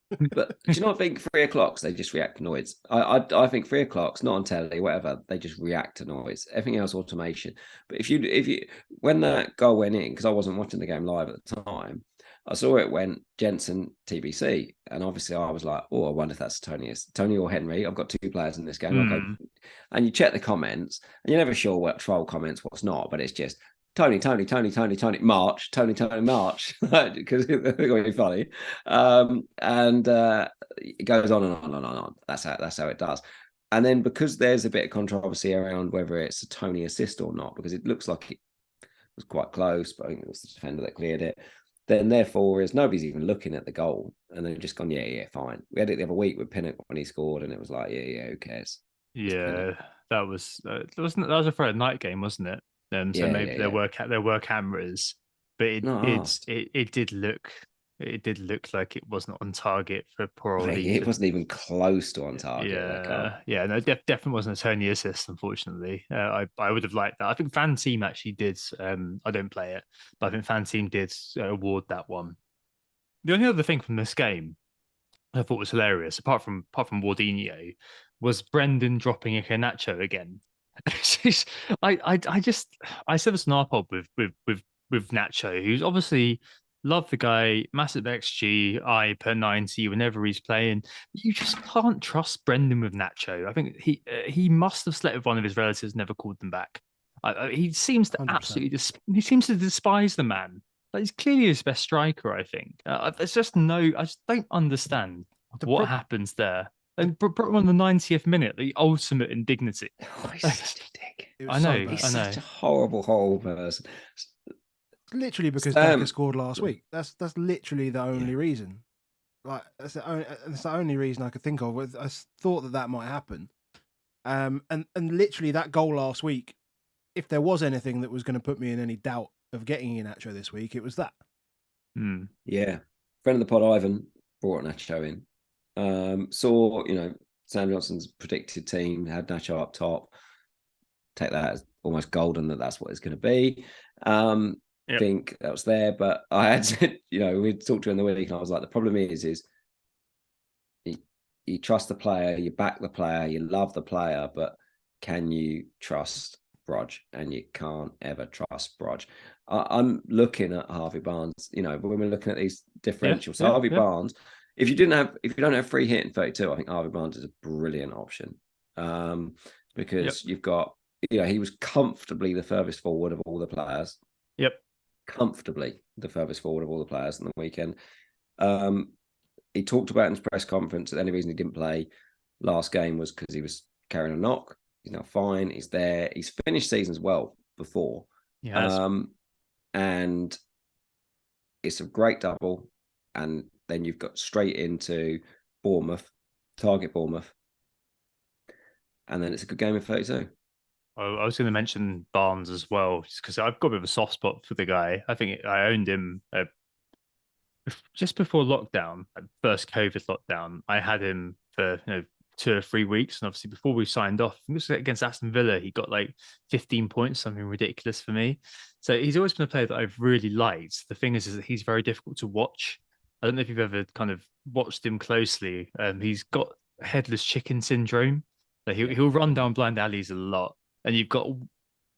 But do you not think 3 o'clocks they just react to noise? I think 3 o'clocks, not on telly, whatever, they just react to noise. Everything else automation. But if you when that goal went in, because I wasn't watching the game live at the time, I saw it went Jensen TBC, and obviously I was like, oh, I wonder if that's Toney or Henry. I've got two players in this game. Okay, and you check the comments, and you're never sure what troll comments, what's not, but it's just Toney, March, Toney, March, because it's going to be funny. And it goes on and on and on and on. That's how it does. And then because there's a bit of controversy around whether it's a Toney assist or not, because it looks like it was quite close, but I think it was the defender that cleared it. Then therefore, is nobody's even looking at the goal, and they've just gone, yeah, fine. We had it the other week with Pinnock when he scored, and it was like, yeah, who cares? Yeah, that was a Friday night game, wasn't it? So maybe there were cameras, but it did look like it wasn't on target for poor old Leeds. It wasn't even close to on target. No, definitely wasn't a Toney assist, unfortunately. I would have liked that. I think Fan Team actually did. I don't play it, but I think Fan Team did award that one. The only other thing from this game I thought was hilarious, apart from Wardinho, was Brendan dropping Iheanacho again. I said this on our pod with Nacho, who's obviously love the guy, massive XG, I per 90 whenever he's playing. You just can't trust Brendan with Nacho. I think he must have slept with one of his relatives, never called them back. He seems to 100%. he seems to despise the man. But he's clearly his best striker, I think. There's just I just don't understand what happens there. And put him on the 90th minute, the ultimate indignity. Oh, he's such a dick. I know. He's such a horrible person. Literally because Daka scored last week. That's literally the only reason. Like that's the only reason I could think of. I thought that might happen. And literally that goal last week, if there was anything that was going to put me in any doubt of getting Nacho this week, it was that. Yeah. Friend of the pod, Ivan, brought Nacho in. Saw, Sam Johnson's predicted team had Nacho up top. Take that as almost golden that's what it's going to be. Think that was there, but I had to, we talked during the week, and I was like, the problem is you trust the player, you back the player, you love the player, but can you trust Broj? And you can't ever trust Broj. I'm looking at Harvey Barnes, when we're looking at these differentials. So Harvey Barnes, if you don't have free hit in 32, I think Harvey Barnes is a brilliant option. Because you've got, he was comfortably the furthest forward of all the players. Comfortably the furthest forward of all the players on the weekend. He talked about in his press conference that the only reason he didn't play last game was because he was carrying a knock. He's now fine. He's there. He's finished seasons well before. And it's a great double. And then you've got straight into Bournemouth, target Bournemouth. And then it's a good game of 32. I was going to mention Barnes as well, just because I've got a bit of a soft spot for the guy. I think I owned him just before lockdown, first COVID lockdown. I had him for 2 or 3 weeks, and obviously before we signed off, I think it was against Aston Villa, he got like 15 points, something ridiculous for me. So he's always been a player that I've really liked. The thing is that he's very difficult to watch. I don't know if you've ever kind of watched him closely. He's got headless chicken syndrome. Like he'll run down blind alleys a lot. And you've got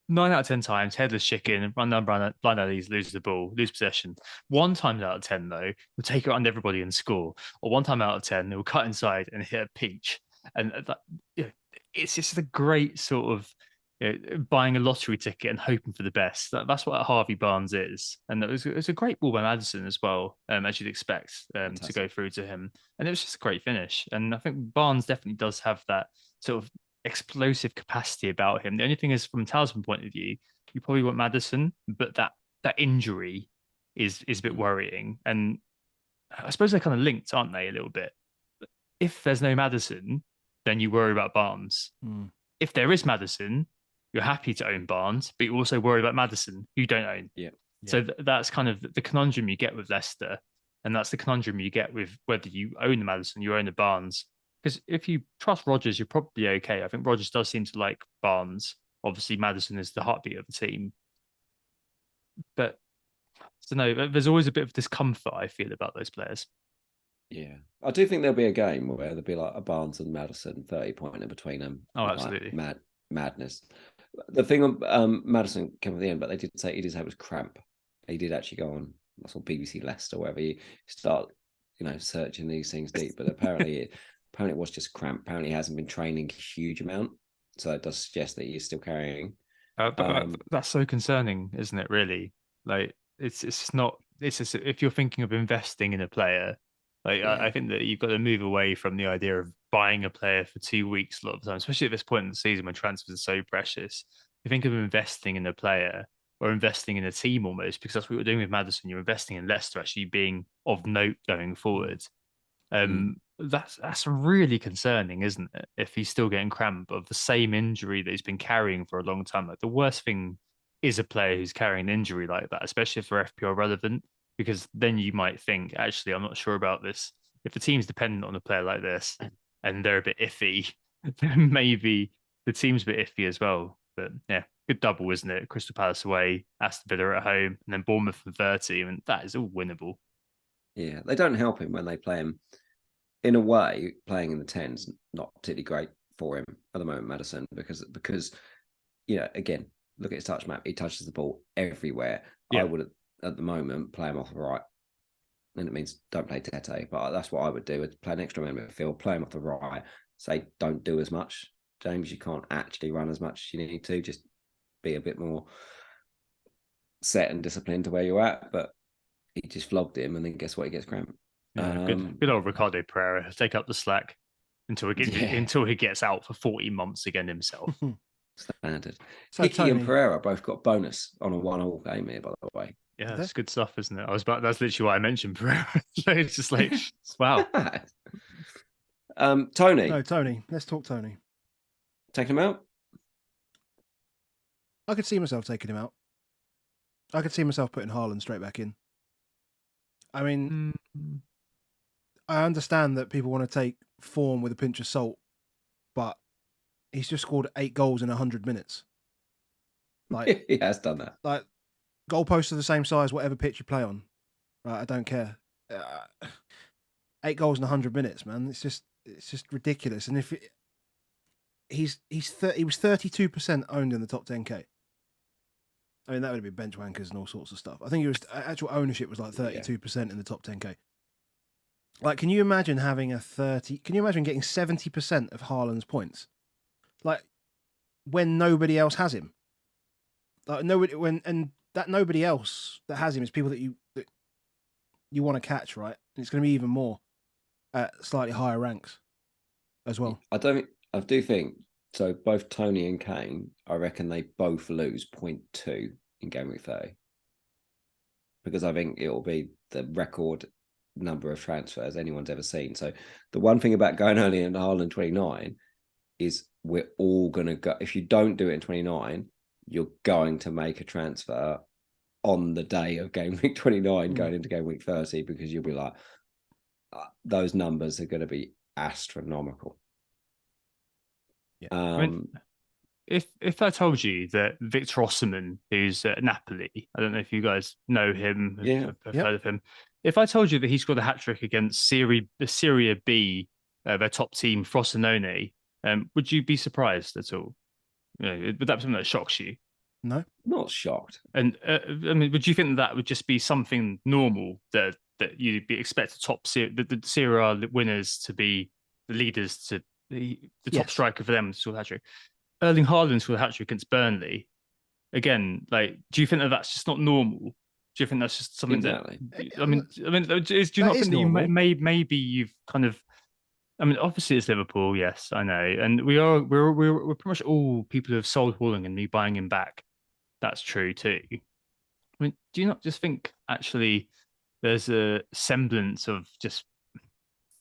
9 out of 10 times, headless chicken, run down blind alleys, lose the ball, lose possession. 1 time out of 10, though, he'll take it around everybody and score. Or 1 time out of 10, he'll cut inside and hit a peach. And it's just a great sort of buying a lottery ticket and hoping for the best. That's what Harvey Barnes is. And it was a great ball by Maddison as well, as you'd expect to go through to him. And it was just a great finish. And I think Barnes definitely does have that sort of explosive capacity about him. The only thing is, from a talisman point of view, you probably want Maddison, but that injury is a bit worrying. And I suppose they're kind of linked, aren't they, a little bit? If there's no Maddison, then you worry about Barnes. If there is Maddison, you're happy to own Barnes, but you also worry about Maddison, who you don't own. So that's kind of the conundrum you get with Leicester, and that's the conundrum you get with whether you own the Maddison, you own the Barnes. Because if you trust Rodgers, you're probably okay. I think Rodgers does seem to like Barnes. Obviously, Maddison is the heartbeat of the team. But I don't know. There's always a bit of discomfort, I feel, about those players. Yeah, I do think there'll be a game where there'll be like a Barnes and Madison 30 point in between them. Oh, Like absolutely. madness. The thing on Madison came at the end, but they did say he did say it was cramp. He did actually go on. I saw BBC Leicester, wherever you start, searching these things deep. But apparently it was just cramp. Apparently, he hasn't been training a huge amount, so it does suggest that he's still carrying. That's so concerning, isn't it? Really, like it's not. It's just, if you're thinking of investing in a player, like Yeah. I think that you've got to move away from the idea of buying a player for 2 weeks a lot of the time, especially at this point in the season when transfers are so precious. You think of investing in a player or investing in a team almost, because that's what you're doing with Madison. You're investing in Leicester actually being of note going forward. That's really concerning, isn't it? If he's still getting cramp of the same injury that he's been carrying for a long time. Like the worst thing is a player who's carrying an injury like that, especially if they're FPL relevant, because then you might think, actually, I'm not sure about this. If the team's dependent on a player like this and they're a bit iffy, then maybe the team's a bit iffy as well. But yeah, good double, isn't it? Crystal Palace away, Aston Villa at home, and then Bournemouth for 30. I mean, that is all winnable. Yeah, they don't help him when they play him. In a way, playing in the tens not particularly great for him at the moment, Madison, because again, look at his touch map. He touches the ball everywhere. Yeah. I would at the moment play him off the right, and it means don't play Tete. But that's what I would do: is play an extra man midfield, play him off the right. Say don't do as much, James. You can't actually run as much as you need to. Just be a bit more set and disciplined to where you're at. But he just flogged him, and then guess what? He gets cramp. Yeah, good old Ricardo Pereira. Take up the slack until he gets out for 40 months again himself. Standard. So Hickey Toney, and Pereira both got bonus on a 1-1 game here, by the way. Yeah, that's good stuff, isn't it? That's literally why I mentioned Pereira. So it's just like, wow. Toney. No, Toney. Let's talk Toney. Taking him out? I could see myself taking him out. I could see myself putting Haaland straight back in. I mean, I understand that people want to take form with a pinch of salt, but he's just scored 8 goals in 100 minutes. Like he has done that. Like goalposts are the same size, whatever pitch you play on. Right, I don't care. 8 goals in 100 minutes, man. It's just ridiculous. And if he was 32% owned in the top 10k. I mean, that would have been bench wankers and all sorts of stuff. I think it was actual ownership was like 32% in the top 10k. Like, can you imagine having Can you imagine getting 70% of Haaland's points? Like, when nobody else has him. Like nobody else that has him is people that you want to catch, right? And it's going to be even more at slightly higher ranks as well. I do think so. Both Toney and Kane, I reckon they both lose 0.2 in game week 30 because I think it will be the record number of transfers anyone's ever seen. So the one thing about going early in Haaland 29 is we're all going to go. If you don't do it in 29, you're going to make a transfer on the day of game week 29 going into game week 30 because you'll be like, those numbers are going to be astronomical. Yeah. I mean, if I told you that Victor Osimhen, who's at Napoli, I don't know if you guys know him, have heard of him. If I told you that he scored a hat-trick against Serie B, their top team, Frosinone, would you be surprised at all? Would that be something that shocks you? No, not shocked. And I mean, would you think that would just be something normal that you'd be expect the Serie A winners to be the leaders to the top striker for them to score a hat-trick? Erling Haaland scored a hat-trick against Burnley. Again, like, do you think that that's just not normal? Do you think that's just something that? I mean, do you not think that maybe you've kind of? I mean, obviously it's Liverpool, yes, I know, and we're pretty much all people who have sold Haaland and me buying him back. That's true too. I mean, do you not just think actually there's a semblance of just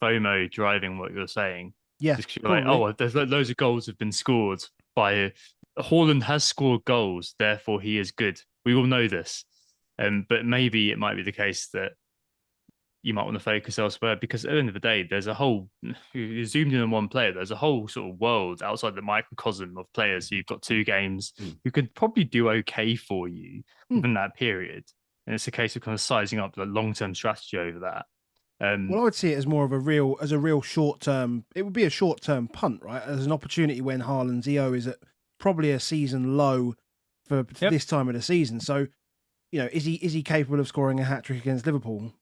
FOMO driving what you're saying? Yeah, just like, oh, there's loads of goals have been scored by Haaland has scored goals, therefore he is good. We all know this, but maybe it might be the case that you might want to focus elsewhere because at the end of the day, there's a whole, you zoomed in on one player, there's a whole sort of world outside the microcosm of players who've got 2 games who could probably do okay for you within that period. And it's a case of kind of sizing up the long-term strategy over that. Well, I would see it as more of a real short term. It would be a short term punt, right? As an opportunity when Haaland's EO is at probably a season low for this time of the season. So, is he capable of scoring a hat trick against Liverpool?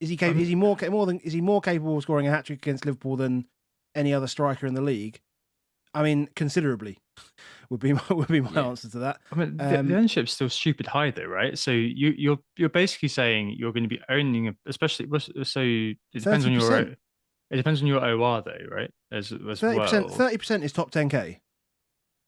Is he more capable of scoring a hat trick against Liverpool than any other striker in the league? I mean, considerably would be my answer to that. I mean, the ownership's still stupid high though, right? So you're basically saying you're going to be owning, especially so it depends 30%. It depends on your OR though, right? As 30%. 30% is top 10k.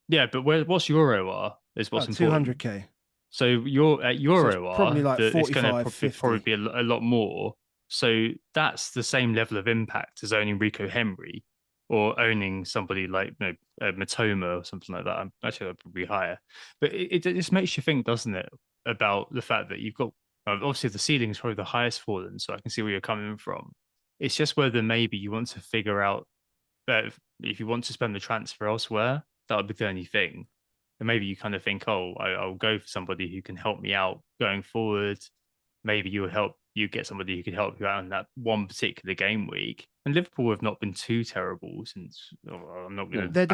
Yeah, but what's your OR? Is what's important. 200k. So your OR probably like 45, it's going to probably be a lot more. So that's the same level of impact as owning Rico Henry or owning somebody like Matoma or something like that. Actually, that would be higher. But it just makes you think, doesn't it, about the fact that you've got obviously the ceiling is probably the highest for them, so I can see where you're coming from. It's just whether maybe you want to figure out that if you want to spend the transfer elsewhere, that would be the only thing. And maybe you kind of think, I'll go for somebody who can help me out going forward. Maybe you get somebody who can help you out in that one particular game week. And Liverpool have not been too terrible since. I'm not going to. Their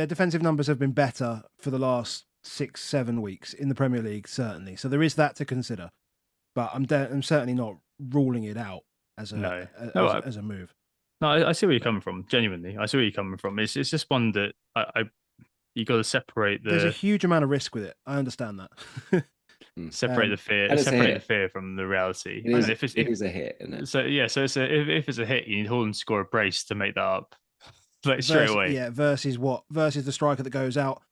defensive numbers have been better for the last 6-7 weeks in the Premier League, certainly. So there is that to consider. But I'm certainly not ruling it out as a move. No, I see where you're coming from. Genuinely, I see where you're coming from. It's just one that you got to separate the. There's a huge amount of risk with it. I understand that. Separate the fear from the reality. It is a hit, isn't it? So yeah, so if it's a hit, you need Haaland to score a brace to make that up, straight away. Yeah, versus the striker that goes out.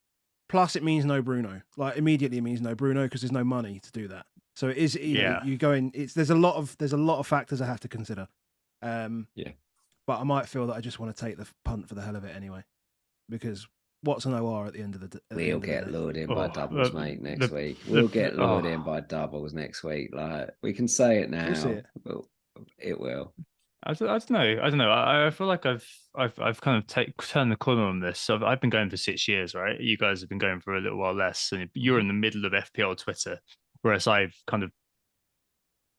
Plus, it means no Bruno. Like immediately, it means no Bruno because there's no money to do that. So it is. You go in. There's a lot of factors I have to consider. But I might feel that I just want to take the punt for the hell of it anyway, because what's an OR at the end of the day? We'll get lured in by doubles, mate, next week. We'll get lured in by doubles next week. Like, we can say it now. We'll see it. It will. I don't know. I feel like I've kind of turned the corner on this. So I've been going for 6 years, right? You guys have been going for a little while less, and you're in the middle of FPL Twitter, whereas I've kind of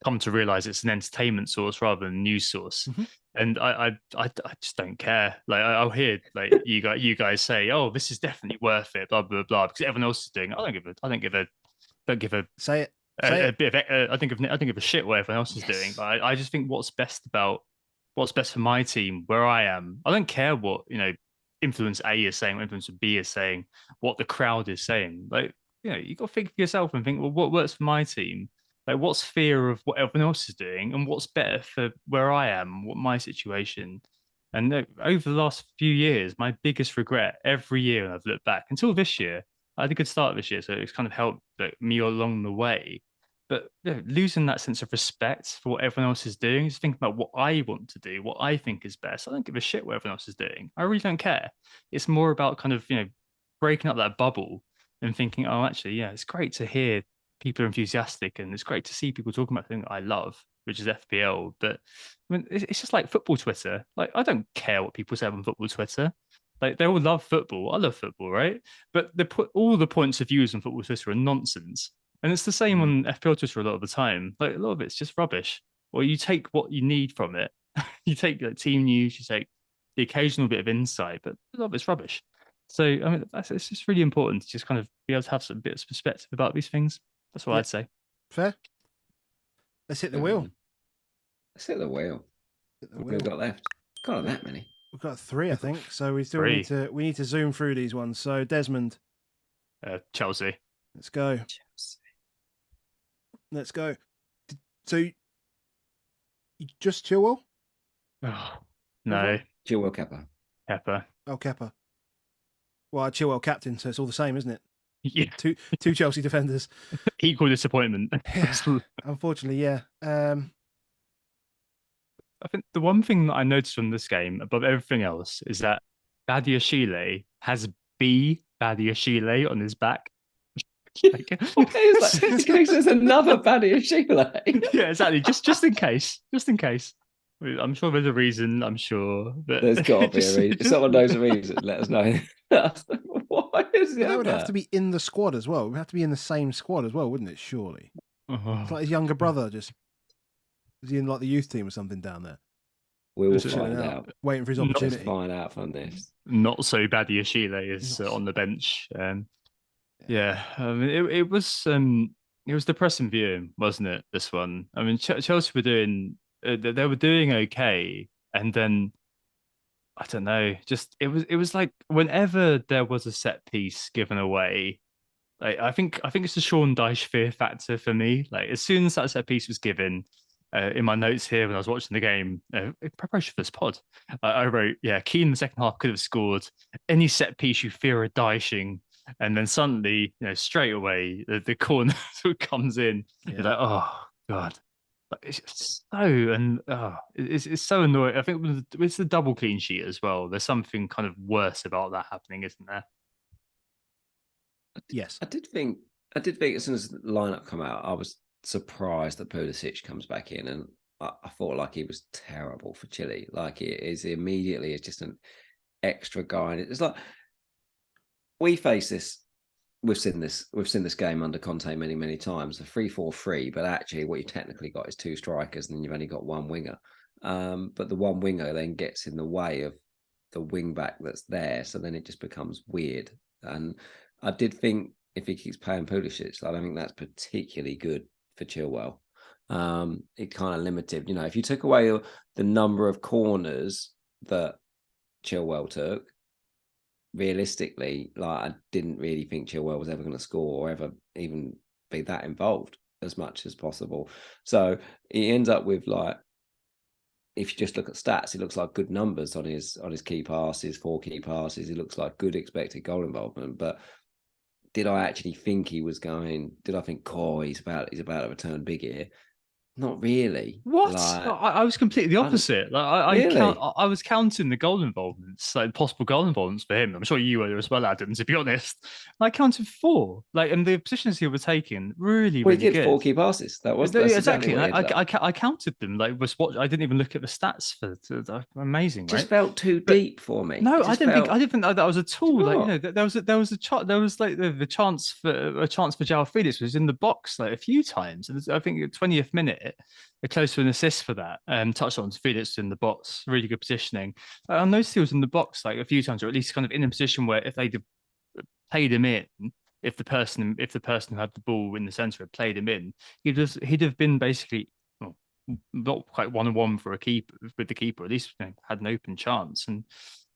come to realize it's an entertainment source rather than a news source. Mm-hmm. And I just don't care. Like I'll hear like you guys say, "Oh, this is definitely worth it," blah blah blah, because everyone else is doing it. I don't give a say it. A bit of I think of a shit what everyone else is doing. But I just think what's best for my team, where I am. I don't care what influence A is saying, what influence B is saying, what the crowd is saying. Like you got to think for yourself and think, well, what works for my team? Like, what's fear of what everyone else is doing, and what's better for where I am, what my situation. And over the last few years, my biggest regret every year, and I've looked back until this year, I had a good start this year, so it's kind of helped me along the way. But losing that sense of respect for what everyone else is doing, just thinking about what I want to do, what I think is best. I don't give a shit what everyone else is doing. I really don't care. It's more about kind of breaking up that bubble and thinking, oh, actually, yeah, it's great to hear people are enthusiastic, and it's great to see people talking about the thing that I love, which is FPL. But I mean, it's just like football Twitter. Like, I don't care what people say on football Twitter. Like, they all love football. I love football, right? But they put all the points of views on football Twitter are nonsense. And it's the same on FPL Twitter a lot of the time. Like, a lot of it's just rubbish. Or you take what you need from it. You take team news, you take the occasional bit of insight, but a lot of it's rubbish. So, I mean, it's just really important to just kind of be able to have some bit of perspective about these things. That's what I'd say. Fair. Let's hit the wheel. Let's hit the wheel. What have we got left? Got that many. We've got 3, I think. So we still need to zoom through these ones. So Desmond. Chelsea. Let's go. Let's go. So you just Chilwell? Oh, no. Chilwell Kepa. Oh, Kepa. Well, Chilwell captain, so it's all the same, isn't it? Yeah. Two Chelsea defenders. Equal disappointment. Yeah, unfortunately, yeah. I think the one thing that I noticed from this game, above everything else, is that Badiashile has B Badiashile on his back. There's another Badiashile. Yeah, exactly. Just in case. Just in case. I'm sure there's a reason, I'm sure. But there's got to be a reason. If someone knows a reason, let us know. Why is that would have to be in the squad as well. It would have to be in the same squad as well, wouldn't it? Surely. It's like his younger brother just Is he in like the youth team or something down there? We will Just find out. Waiting for his Not- Let's opportunity. find out from this. Not so bad. Yashile is Not on the bench. It was depressing viewing, wasn't it? This one. I mean, Chelsea were doing they were doing okay, and then I don't know. Just it was like whenever there was a set piece given away. Like, I think it's the Sean Dyche fear factor for me. Like as soon as that set piece was given, in my notes here when I was watching the game, in preparation for this pod, I wrote, "Yeah, Keane in the second half could have scored any set piece you fear a Dyching," and then suddenly, straight away the corner sort of comes in. Yeah. You're like, oh god. Like, it's just it's so annoying. I think it's the double clean sheet as well. There's something kind of worse about that happening, isn't there? Yes. I did think as soon as the lineup come out, I was surprised that Pulisic comes back in, and I thought like he was terrible for Chile. Like it is immediately, it's just an extra guy. And it's like we face this. We've seen this game under Conte many times. A 3-4-3, but actually what you technically got is two strikers, and then you've only got one winger. But the one winger then gets in the way of the wing back that's there, so then it just becomes weird. And I did think if he keeps playing Pulisic, I don't think that's particularly good for Chilwell. It kind of limited, if you took away the number of corners that Chilwell took, realistically, like I didn't really think Chilwell was ever going to score or ever even be that involved as much as possible. So he ends up with like, if you just look at stats, it looks like good numbers on his key passes, 4 key passes. It looks like good expected goal involvement. But did I actually think he was going? Did I think, he's about to return big here? Not really. What? Like, I was completely the opposite. Really? I was counting the goal involvements, like possible goal involvements for him. I'm sure you were as well, Adam, to be honest. I counted 4. And the positions he was taking really, well, really he did good. 4 key passes. That's exactly. what he ended up. I counted them. I didn't even look at the stats amazing. Just right? felt too deep for me. No, I didn't think that was at all. Oh. There was like the chance for João Felix was in the box like a few times. And I think at 20th minute, they're close to an assist for that. Touched on Felix in the box, really good positioning. I noticed he was in the box like a few times, or at least kind of in a position where if they'd played him in, if the person who had the ball in the centre had played him in, he'd have been basically not quite 1-on-1 for a keeper with the keeper. At least had an open chance. And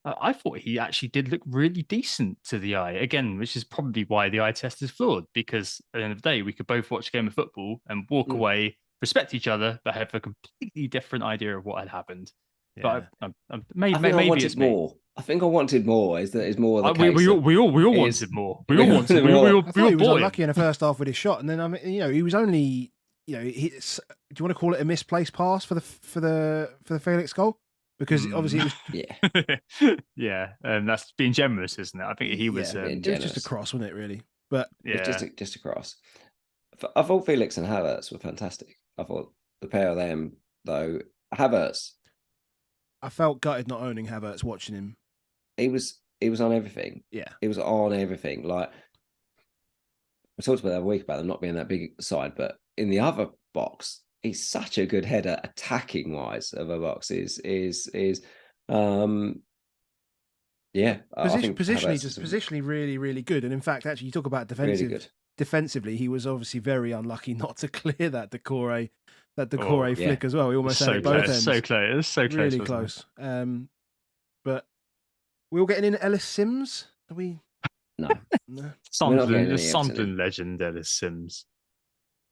I thought he actually did look really decent to the eye again, which is probably why the eye test is flawed. Because at the end of the day, we could both watch a game of football and walk away, respect each other, but have a completely different idea of what had happened. Yeah. But maybe I wanted more. I think I wanted more. Is more the case? We all wanted more. We all wanted more. I thought he was unlucky in the first half with his shot, and then he was only. Do you want to call it a misplaced pass for the Felix goal? Because obviously it was yeah, and that's being generous, isn't it? I think he was. It was just a cross, wasn't it? Really, but yeah, just a cross. I thought Felix and Havertz were fantastic. I thought the pair of them, though, Havertz. I felt gutted not owning Havertz watching him. He was on everything. Yeah, he was on everything. Like we talked about the other week about them not being that big side, but in the other box, he's such a good header, attacking wise of a box. Positionally really, really good. And in fact, actually, you talk about defensively, he was obviously very unlucky not to clear that Decore flick as well. He almost had it both ends. So close. It was so close. Really close. But we're all getting in Ellis Sims? Are we? No. Sunderland legend Ellis Sims.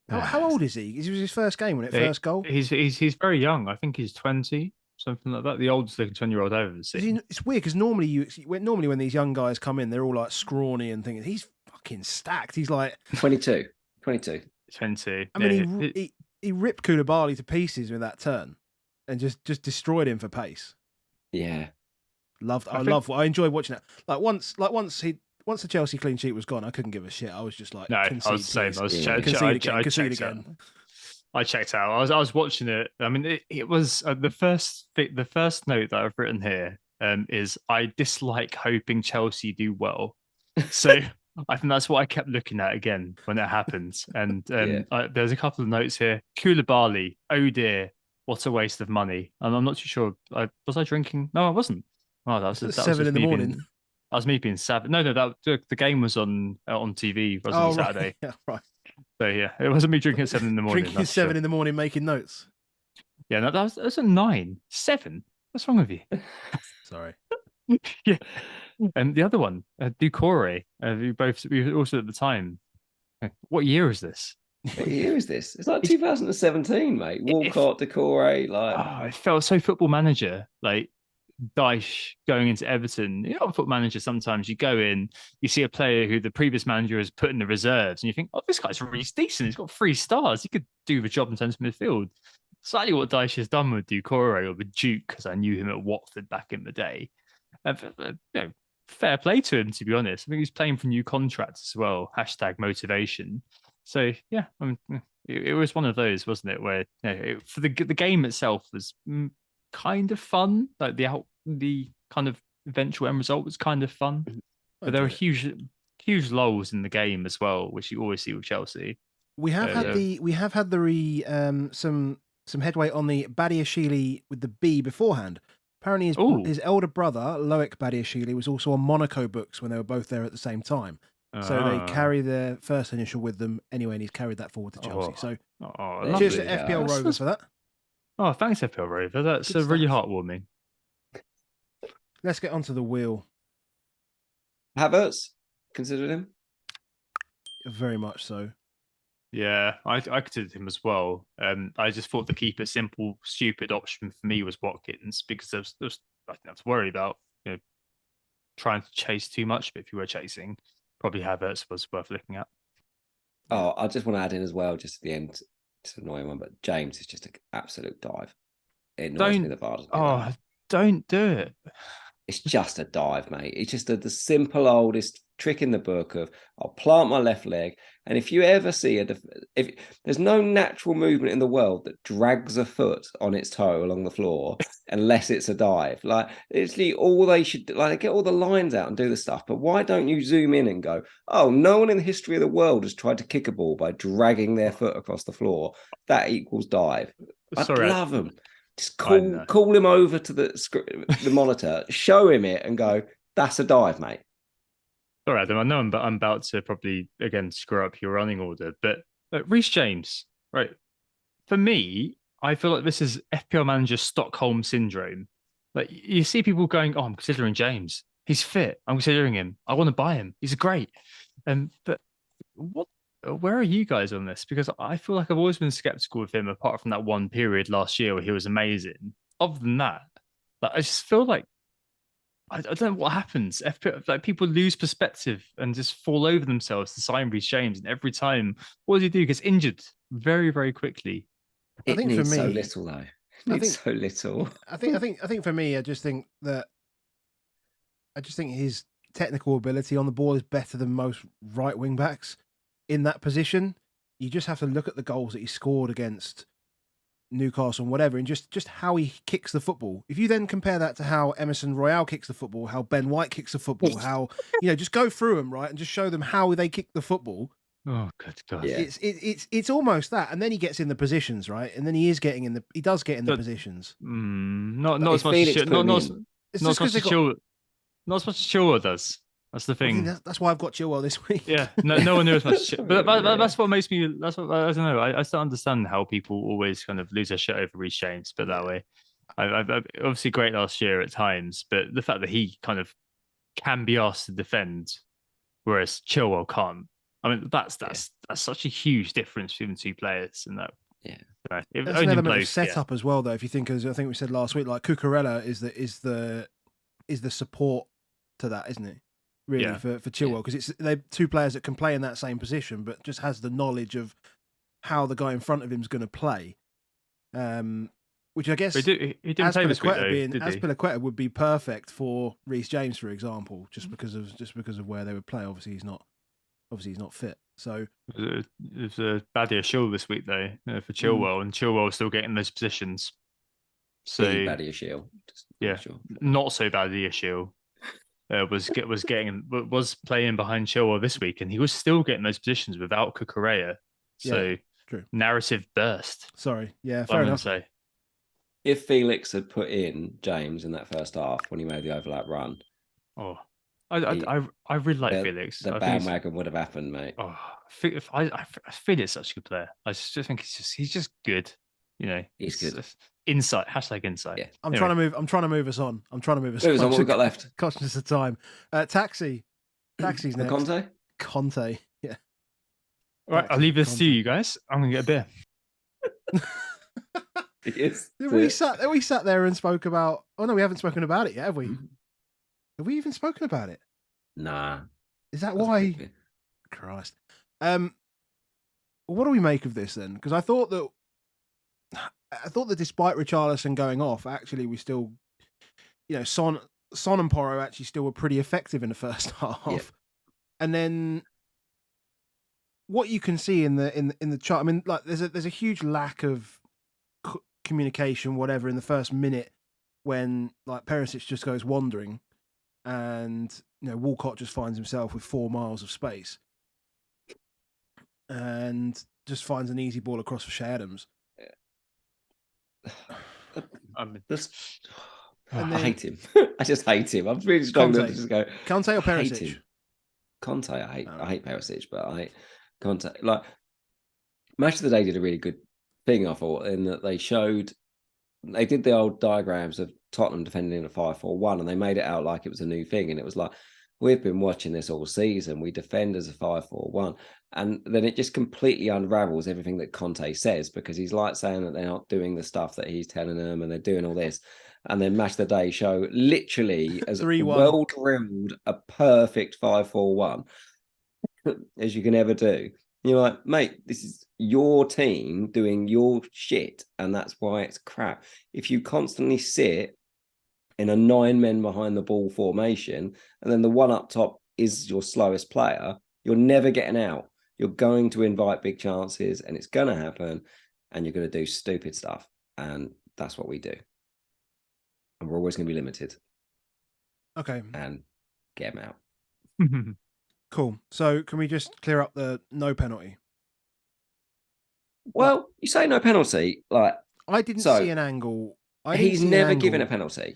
How old is he? It was his first game, wasn't it? First goal? He's very young. I think he's 20. Something like that. The oldest looking 20-year-old I've ever seen. It's weird because normally when these young guys come in, they're all like scrawny and thinking he's fucking stacked. He's like 22. 20. I mean, he ripped Koulibaly to pieces with that turn, and just destroyed him for pace. Yeah, I enjoyed watching that. Once the Chelsea clean sheet was gone, I couldn't give a shit. I was just like, no, I was the same. Concede again. I checked out. I was watching it. I mean, it was the first note that I've written here is I dislike hoping Chelsea do well. So I think that's what I kept looking at again when it happens. And there's a couple of notes here. Koulibaly, oh dear, what a waste of money. And I'm not too sure. Was I drinking? No, I wasn't. Oh, that was 7 just in the me morning. being. That was me being savage. No, the game was on TV. Was on Saturday. Right. Yeah, right. So yeah, it wasn't me drinking at 7 in the morning. Drinking at 7 in the morning, making notes. Yeah, no, that was a 9, 7. What's wrong with you? Sorry. Yeah. And the other one, Ducore. We also at the time. What year is this? What year is this? It's like 2017, mate. Walcott, Decore, like. It felt so Football Manager, like Dyche going into Everton. You know, Football Manager, sometimes you go in, you see a player who the previous manager has put in the reserves, and you think, oh, this guy's really decent. He's got 3 stars. He could do the job in terms of midfield. Slightly what Dyche has done with Ducore or with Duke, because I knew him at Watford back in the day. Fair play to him, to be honest. I think he's playing for new contracts as well. #motivation. So yeah, it was one of those, wasn't it? Where for the game itself was kind of fun. Like the kind of eventual end result was kind of fun, but there were huge lulls in the game as well, which you always see with Chelsea. We have had some headway on the Badiashile with the B beforehand. Apparently, his elder brother Loic Badiashile was also on Monaco books when they were both there at the same time. So they carry their first initial with them anyway, and he's carried that forward to Chelsea. So cheers to FPL Rovers for that. Oh, thanks, FPL Rover. That's really heartwarming. Let's get onto the wheel. Havertz, considered him? Very much so. Yeah, I considered him as well. I just thought the keeper simple, stupid option for me was Watkins, because there's nothing to worry about. Trying to chase too much, but if you were chasing, probably Havertz was worth looking at. Oh, I just want to add in as well, just at the end, it's an annoying one, but James is just an absolute dive. It annoys me the VAR doesn't do that. Don't do it. It's just a dive, mate. It's just the simple oldest trick in the book of I'll plant my left leg, and if you ever see if there's no natural movement in the world that drags a foot on its toe along the floor unless it's a dive. Like it's all they should like get all the lines out and do the stuff. But why don't you zoom in and go, oh, no one in the history of the world has tried to kick a ball by dragging their foot across the floor. That equals dive. I'd love them. Just call him over to the monitor, show him it, and go, that's a dive, mate. Sorry, Adam, I know I'm about to probably, again, screw up your running order, but Reece James, right? For me, I feel like this is FPL manager Stockholm syndrome. Like, you see people going, oh, I'm considering James. He's fit. I'm considering him. I want to buy him. He's great. But where are you guys on this? Because I feel like I've always been skeptical of him, apart from that one period last year where he was amazing. Other than that, I just feel like I don't know what happens. Like people lose perspective and just fall over themselves to sign Reece James, and every time, what does he do? He gets injured very, very quickly. I think for me, so little though. It's so little. I think for me, I just think his technical ability on the ball is better than most right wing backs in that position. You just have to look at the goals that he scored against Newcastle and whatever, and just how he kicks the football. If you then compare that to how Emerson Royale kicks the football, how Ben White kicks the football, how just go through them, right, and just show them how they kick the football. Oh, good God! Yeah. It's almost that, and then he gets in the positions, right, and then he does get in the positions. Not as much as Chilwell does. That's the thing. That's why I've got Chilwell this week. Yeah, no one knew as much. But that's what makes me. That's what I don't know. I still understand how people always kind of lose their shit over Reece James, but that way, I obviously great last year at times. But the fact that he kind of can be asked to defend, whereas Chilwell can't. I mean, that's such a huge difference between the two players, and that. Yeah, that's an element of setup as well, though. If you think, as I think we said last week, like Cucurella is the support to that, isn't it? Really, for Chilwell, because they're two players that can play in that same position, but just has the knowledge of how the guy in front of him is going to play. Which I guess he didn't play this week, though, Azpilicueta would be perfect for Reece James, for example, just because of where they would play. Obviously, he's not fit. So it was a Badiashile this week, though, for Chilwell, and Chilwell still getting those positions. So Badiashile, not so Badiashile. Was playing behind Chilwell this week, and he was still getting those positions without Cucurella. So true. Narrative burst. Sorry, fair enough. if Felix had put in James in that first half when he made the overlap run, I really like Felix. The bandwagon would have happened, mate. I feel it's such a good player. I just think he's just good. You know, he's good. Insight. #insight. Yeah. I'm trying to move us on. Move us on. What we got left? Conscious of time. Taxi's next. Conte. Yeah. All right, I'll leave this to you guys. I'm gonna get a beer. Yes. We sat there and spoke about. Oh no, we haven't spoken about it yet, have we? Have we even spoken about it? Nah. Is that why? Christ. Well, what do we make of this then? Because I thought that despite Richarlison going off, actually we still, Son and Porro actually still were pretty effective in the first half. Yeah. And then what you can see in the chart, I mean, like there's a huge lack of communication, whatever, in the first minute when like Perisic just goes wandering, and Walcott just finds himself with 4 miles of space, and just finds an easy ball across for Shea Adams. I hate him. I just hate him. I'm really struggling to just go. Conte or Perisic? Conte, I hate Perisic, but I hate Conte. Like, Match of the Day did a really good thing, I thought, in that they did the old diagrams of Tottenham defending in a 5-4-1, and they made it out like it was a new thing. And it was like, we've been watching this all season. We defend as a 5-4-1. And then it just completely unravels everything that Conte says, because he's like saying that they're not doing the stuff that he's telling them, and they're doing all this. And then Match of the Day show literally as well drilled a perfect 5-4-1 as you can ever do. You're like, mate, this is your team doing your shit, and that's why it's crap. If you constantly sit in a 9 men behind the ball formation, and then the one up top is your slowest player, you're never getting out. You're going to invite big chances, and it's going to happen, and you're going to do stupid stuff. And that's what we do. And we're always going to be limited. Okay. And get them out. Cool. So can we just clear up the no penalty? Well, you say no penalty. Like, I didn't see an angle. He's never given a penalty.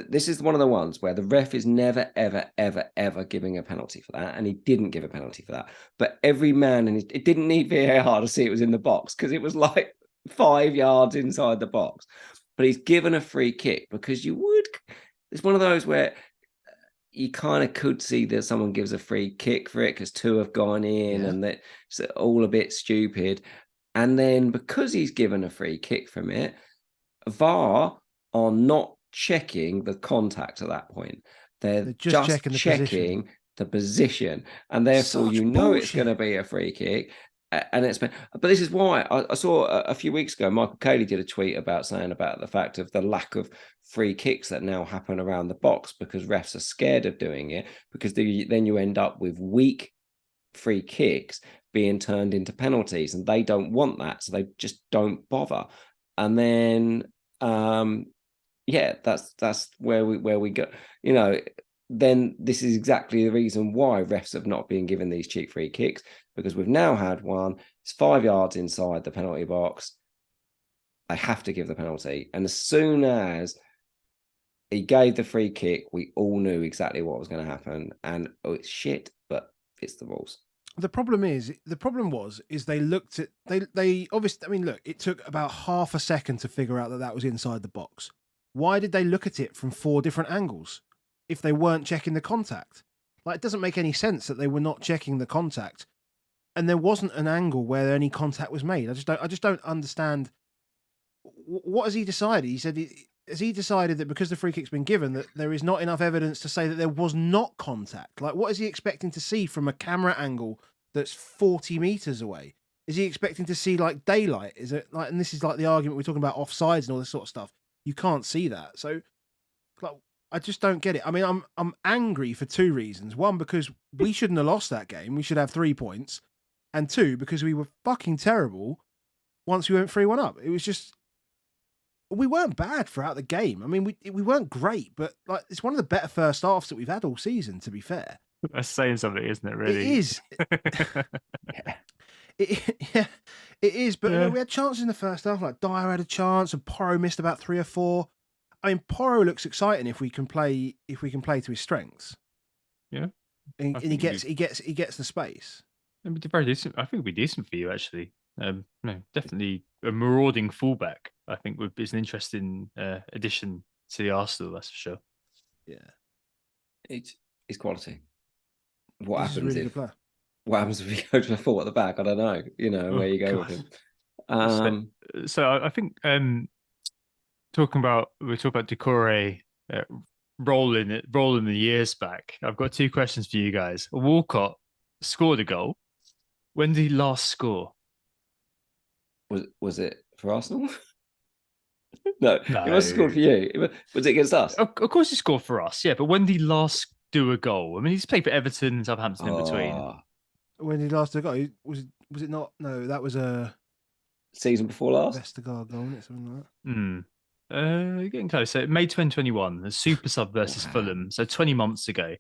This is one of the ones where the ref is never, ever, ever, ever giving a penalty for that. And he didn't give a penalty for that. But every man, it didn't need VAR to see it was in the box, because it was like 5 yards inside the box. But he's given a free kick because it's one of those where you kind of could see that someone gives a free kick for it because 2 have gone in, and that's all a bit stupid. And then because he's given a free kick from it, VAR are not checking the contact at that point. They're just checking the position. And therefore, it's going to be a free kick. And but this is why I saw a few weeks ago, Michael Cayley did a tweet saying about the fact of the lack of free kicks that now happen around the box, because refs are scared of doing it, because then you end up with weak free kicks being turned into penalties, and they don't want that, so they just don't bother. And then that's where we go. Then this is exactly the reason why refs have not been given these cheap free kicks, because we've now had one. It's 5 yards inside the penalty box. They have to give the penalty. And as soon as he gave the free kick, we all knew exactly what was going to happen. And it's shit, but it's the rules. The problem was they looked at, they obviously, I mean, look, it took about half a second to figure out that was inside the box. Why did they look at it from 4 different angles if they weren't checking the contact? Like, it doesn't make any sense that they were not checking the contact, and there wasn't an angle where any contact was made. I just don't understand. What has he decided? Has he decided that because the free kick's been given, that there is not enough evidence to say that there was not contact? Like, what is he expecting to see from a camera angle that's 40 meters away? Is he expecting to see like daylight? Is it like, and this is like the argument we're talking about offsides and all this sort of stuff. You can't see that. So, like, I just don't get it. I mean, I'm angry for 2 reasons. 1, because we shouldn't have lost that game. We should have 3 points. And 2, because we were fucking terrible once we went 3-1 up. It was just, we weren't bad throughout the game. I mean, we weren't great, but like, it's one of the better first halves that we've had all season, to be fair. That's saying something, isn't it, really? It is. It is, but Yeah. we had chances in the first half. Like Dyer had a chance, and Porro missed about 3 or 4. I mean, Porro looks exciting if we can play to his strengths. Yeah, and he gets the space. It'd be very decent. I think it'd be decent for you actually. No, definitely a marauding fullback. I think is an interesting addition to the Arsenal. That's for sure. Yeah, It's quality. What he's a happens really good player. what happens if you go to a 4 at the back? I don't know. Where you go God. with him. So I think we're talking about Decore rolling the years back. I've got 2 questions for you guys. Walcott scored a goal. When did he last score? Was it for Arsenal? No, it No. must have scored for you. Was it against us? Of course he scored for us, yeah. But when did he last do a goal? I mean, he's played for Everton and Southampton in between. When did he last go? Was it not? No, that was a Season before last. Vestergaard goal, wasn't it? Something like that. Getting close. So May 2021, the Super Sub versus Fulham. So 20 months ago.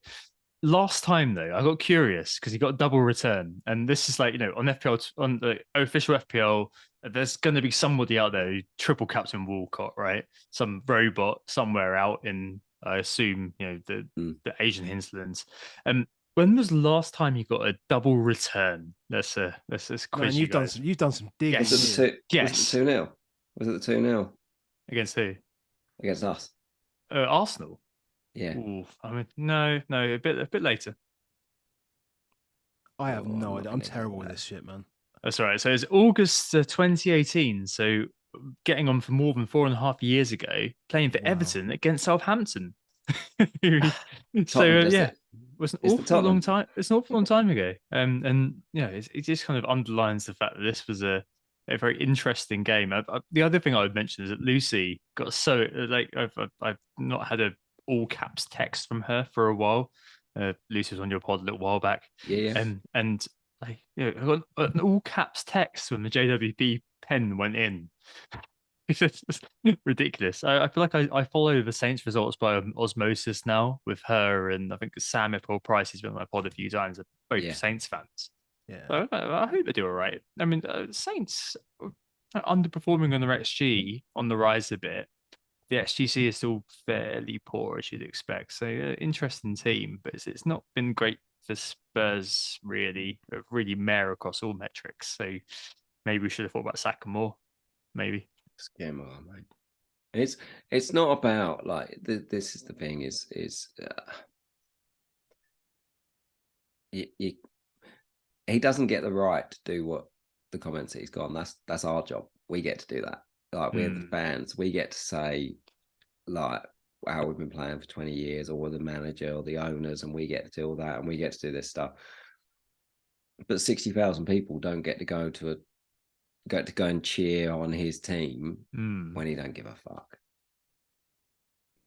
Last time though, I got curious because he got a double return, and this is like on FPL on the official FPL. There's going to be somebody out there who triple captain Walcott, right? Some robot somewhere out in, I assume, the Asian hinterlands. When was the last time you got a double return? Let's quiz Man, you you've done some digging. Yes. Was it the Yes. 2-0? Was it the 2-0 Against who? against us? Arsenal. Yeah. Ooh, I mean, no, a bit later. I have no I'm idea. not I'm gonna terrible do with that. this shit, man. That's right. So it's August 2018. So getting on for more than 4.5 years ago, playing for Wow. Everton against Southampton. So Tottenham, yeah, it was an it's the awful long Tottenham. time. It's an awful long time ago. And it just kind of underlines the fact that this was a very interesting game. The other thing I would mention is that Lucy got so like I've not had a all caps text from her for a while. Lucy was on your pod a little while back. Yeah. And like, I got an all caps text when the JWP pen went in. It's just ridiculous. I feel like I follow the Saints results by osmosis now with her, and I think Sam Price has been on my pod a few times. They're both Saints fans. Yeah. So I hope they do all right. I mean, Saints underperforming on their XG on the rise a bit. The XGC is still fairly poor, as you'd expect. So interesting team, but it's not been great for Spurs, really mare across all metrics. So maybe we should have thought about Saka more. Maybe. Game on, mate. It's not about like this is the thing he doesn't get the right to do what the comments he's gone. That's our job. We get to do that. Like we're the fans. We get to say like how we've been playing for 20 years, or the manager or the owners, and we get to do all that, and we get to do this stuff. But 60,000 people don't get to go and cheer on his team when he don't give a fuck.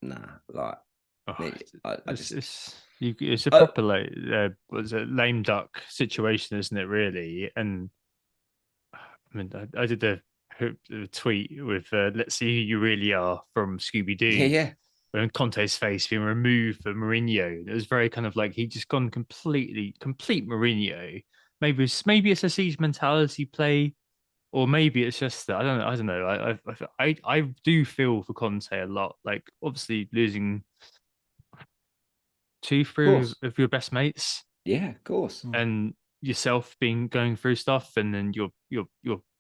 Nah, like it's a proper lame duck situation, isn't it? Really, and I mean, I did a tweet with "Let's see who you really are" from Scooby Doo. Yeah. When Conte's face being removed for Mourinho, it was very kind of like he just gone complete Mourinho. Maybe it's a siege mentality play. Or maybe it's just that I don't know. I do feel for Conte a lot. Like obviously losing 2-3 of your best mates. Yeah, of course. And yourself going through stuff, and then your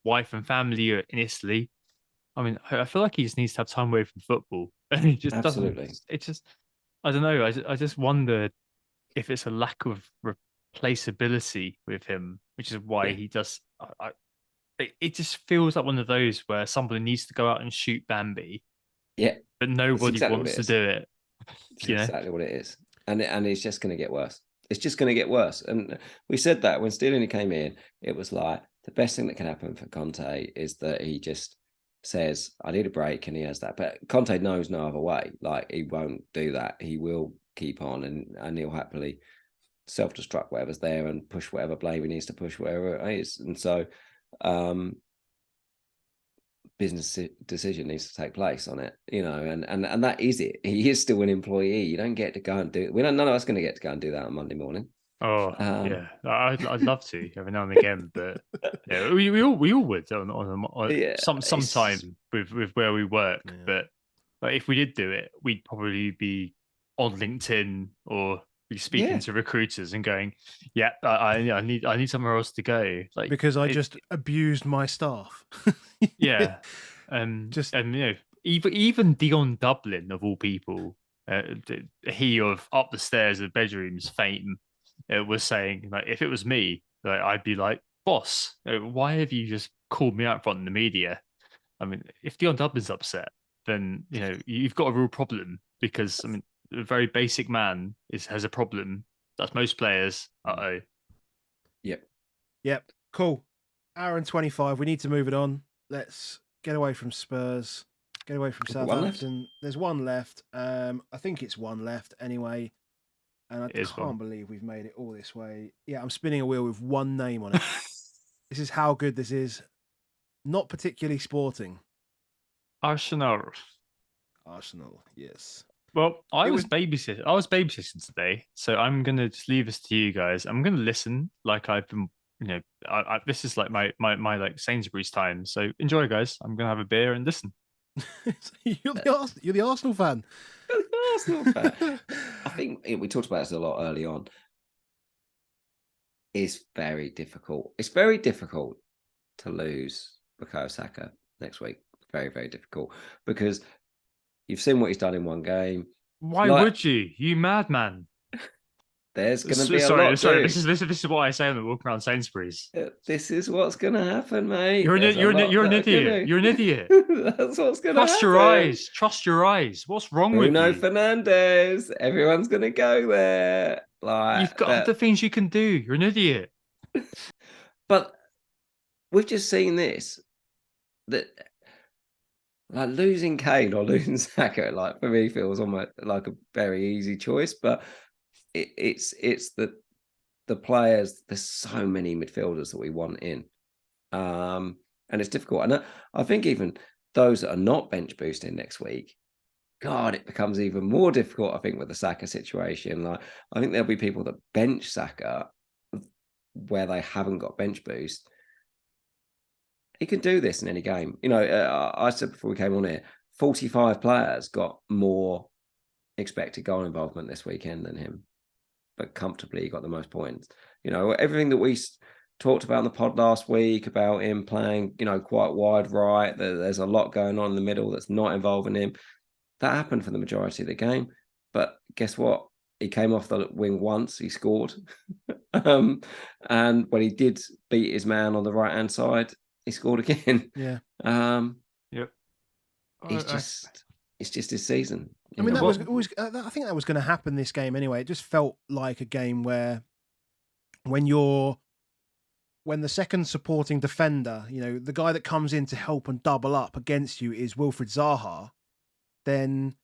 wife and family are in Italy. I mean, I feel like he just needs to have time away from football, and he just Absolutely. doesn't. It just I don't know. I just wonder if it's a lack of replaceability with him, which is why he does. It just feels like one of those where somebody needs to go out and shoot Bambi. Yeah. But nobody wants to do it. That's exactly what it is. And it's just going to get worse. It's just going to get worse. And we said that when Steelini came in, it was like the best thing that can happen for Conte is that he just says, I need a break, and he has that. But Conte knows no other way. Like, he won't do that. He will keep on, and he'll happily self-destruct whatever's there and push whatever blame he needs to push, wherever it is. And so business decision needs to take place on it, and that is it. He is still an employee. You don't get to go and do it. None of us going to get to go and do that on Monday morning. Oh Um, yeah, I'd love to every now and again, but yeah, we all would on yeah, sometime with where we work. Yeah. But like, if we did do it, we'd probably be on LinkedIn or be speaking yeah, to recruiters and going, "Yeah, I need somewhere else to go." Like because I just abused my staff. yeah, Just and even Dion Dublin of all people, he of Up the Stairs of Bedrooms fame, was saying like if it was me, like, I'd be like, boss, why have you just called me out front in the media? I mean, if Dion Dublin's upset, then you've got a real problem because I mean, a very basic man has a problem. That's most players. Uh-oh. Yep. Cool. Hour and 25. We need to move it on. Let's get away from Spurs. Get away from One left? Southampton. There's one left. I think it's one left anyway. And I It is can't one. believe we've made it all this way. Yeah, I'm spinning a wheel with one name on it. This is how good this is. Not particularly sporting. Arsenal. Arsenal, yes. Well, I It was was- babysitting today, so I'm gonna just leave this to you guys. I'm gonna listen like I've been, this is like my like Sainsbury's time. So enjoy, guys. I'm gonna have a beer and listen. you're the Arsenal fan. Arsenal fan. I think we talked about this a lot early on. It's very difficult. It's very difficult to lose Bukayo Saka next week. Very, very difficult because you've seen what he's done in one game. Why would you? You madman. There's going to be a sorry. lot. This is what I say on the walk around Sainsbury's. This is what's going to happen, mate. You're an idiot. You're an idiot. That's what's going to happen. Trust your eyes. Trust your eyes. What's wrong with Bruno you? Fernandes. Everyone's going to go there. Like you've got other things you can do. You're an idiot. But we've just seen this. That like losing Kane or losing Saka, like for me feels almost like a very easy choice. But it's the players. There's so many midfielders that we want in, and it's difficult. And I think even those that are not bench boosting next week, God, it becomes even more difficult. I think with the Saka situation, like I think there'll be people that bench Saka where they haven't got bench boost. He can do this in any game. I said before we came on here, 45 players got more expected goal involvement this weekend than him, but comfortably he got the most points. Everything that we talked about in the pod last week about him playing, quite wide right, there's a lot going on in the middle that's not involving him. That happened for the majority of the game. But guess what? He came off the wing once, he scored. And when he did beat his man on the right-hand side, he scored again. Yeah. Yep. It's just his season. I mean, that was always. I think that was going to happen this game anyway. It just felt like a game where, when the second supporting defender, the guy that comes in to help and double up against you is Wilfried Zaha, then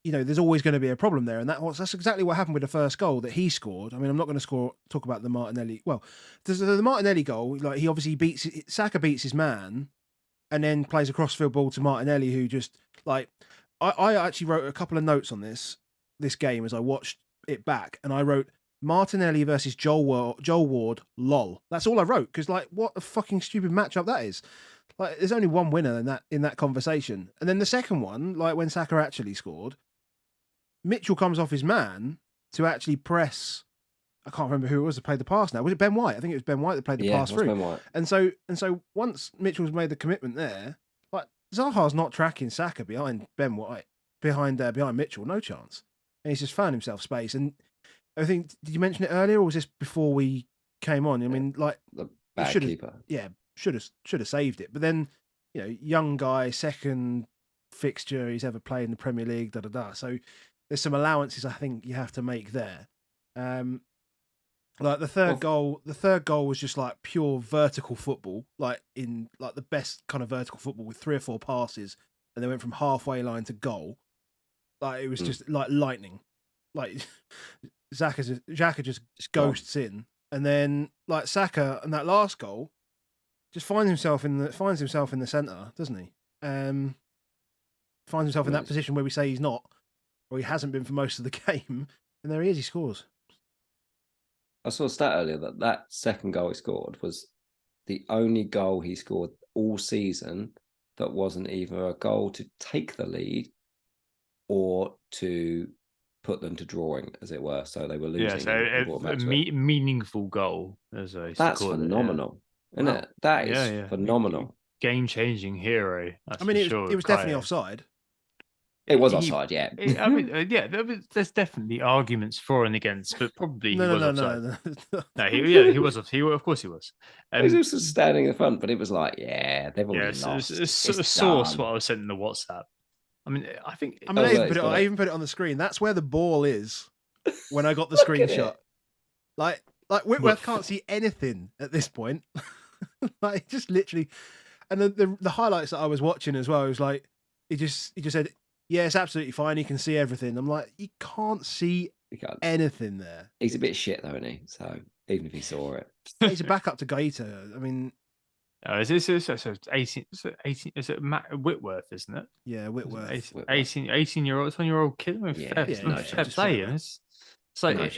there's always going to be a problem there, and that's exactly what happened with the first goal that he scored. I mean, I'm not going to talk about the Martinelli. Well, the Martinelli goal, like he obviously Saka beats his man, and then plays a crossfield ball to Martinelli, who just like I actually wrote a couple of notes on this game as I watched it back, and I wrote Martinelli versus Joel Ward, lol. That's all I wrote because like what a fucking stupid matchup that is. Like, there's only one winner in that conversation, and then the second one, like when Saka actually scored. Mitchell comes off his man to actually press. I can't remember who it was that played the pass now. Was it Ben White? I think it was Ben White that played the pass through. Ben White. And so once Mitchell's made the commitment there, like Zaha's not tracking Saka behind Ben White, behind Mitchell, no chance. And he's just found himself space. And I think, did you mention it earlier, or was this before we came on? I mean, like the bad keeper. Yeah, should have saved it. But then, young guy, second fixture he's ever played in the Premier League, So there's some allowances I think you have to make there. Like the third goal was just like pure vertical football, like in like the best kind of vertical football with 3 or 4 passes, and they went from halfway line to goal. Like it was just like lightning. Like Xhaka just ghosts in, and then like Saka and that last goal just finds himself in the centre, doesn't he? Finds himself in that position where we say he's not, or he hasn't been for most of the game, and there he is. He scores. I saw a stat earlier that second goal he scored was the only goal he scored all season that wasn't either a goal to take the lead or to put them to drawing, as it were. So they were losing. Yeah, so and brought them a back to it. meaningful goal, as I used to That's call phenomenal, it. isn't Wow. it? That is phenomenal. Game-changing hero. That's I mean, for it sure. was definitely Kai. offside. It was offside, yeah. I mean, yeah, there's definitely arguments for and against, but probably he was offside. No, he was. Of course, he was. He was also standing in front, but it was like, yeah, they've already lost. It's sort of source what I was sent in the WhatsApp. I mean, I even put it on the screen. That's where the ball is when I got the screenshot. Like Whitworth can't see anything at this point. Like just literally, and the highlights that I was watching as well was like he just said, "Yeah, it's absolutely fine. He can see everything." I'm like, you can't see anything there. He's a bit shit though, isn't he? So even if he saw it, he's a backup to Gaeta. I mean. Is this 18? Is it Matt Whitworth, isn't it? Yeah, Whitworth. 18-year-old, 20-year-old kid. Fair play. It's like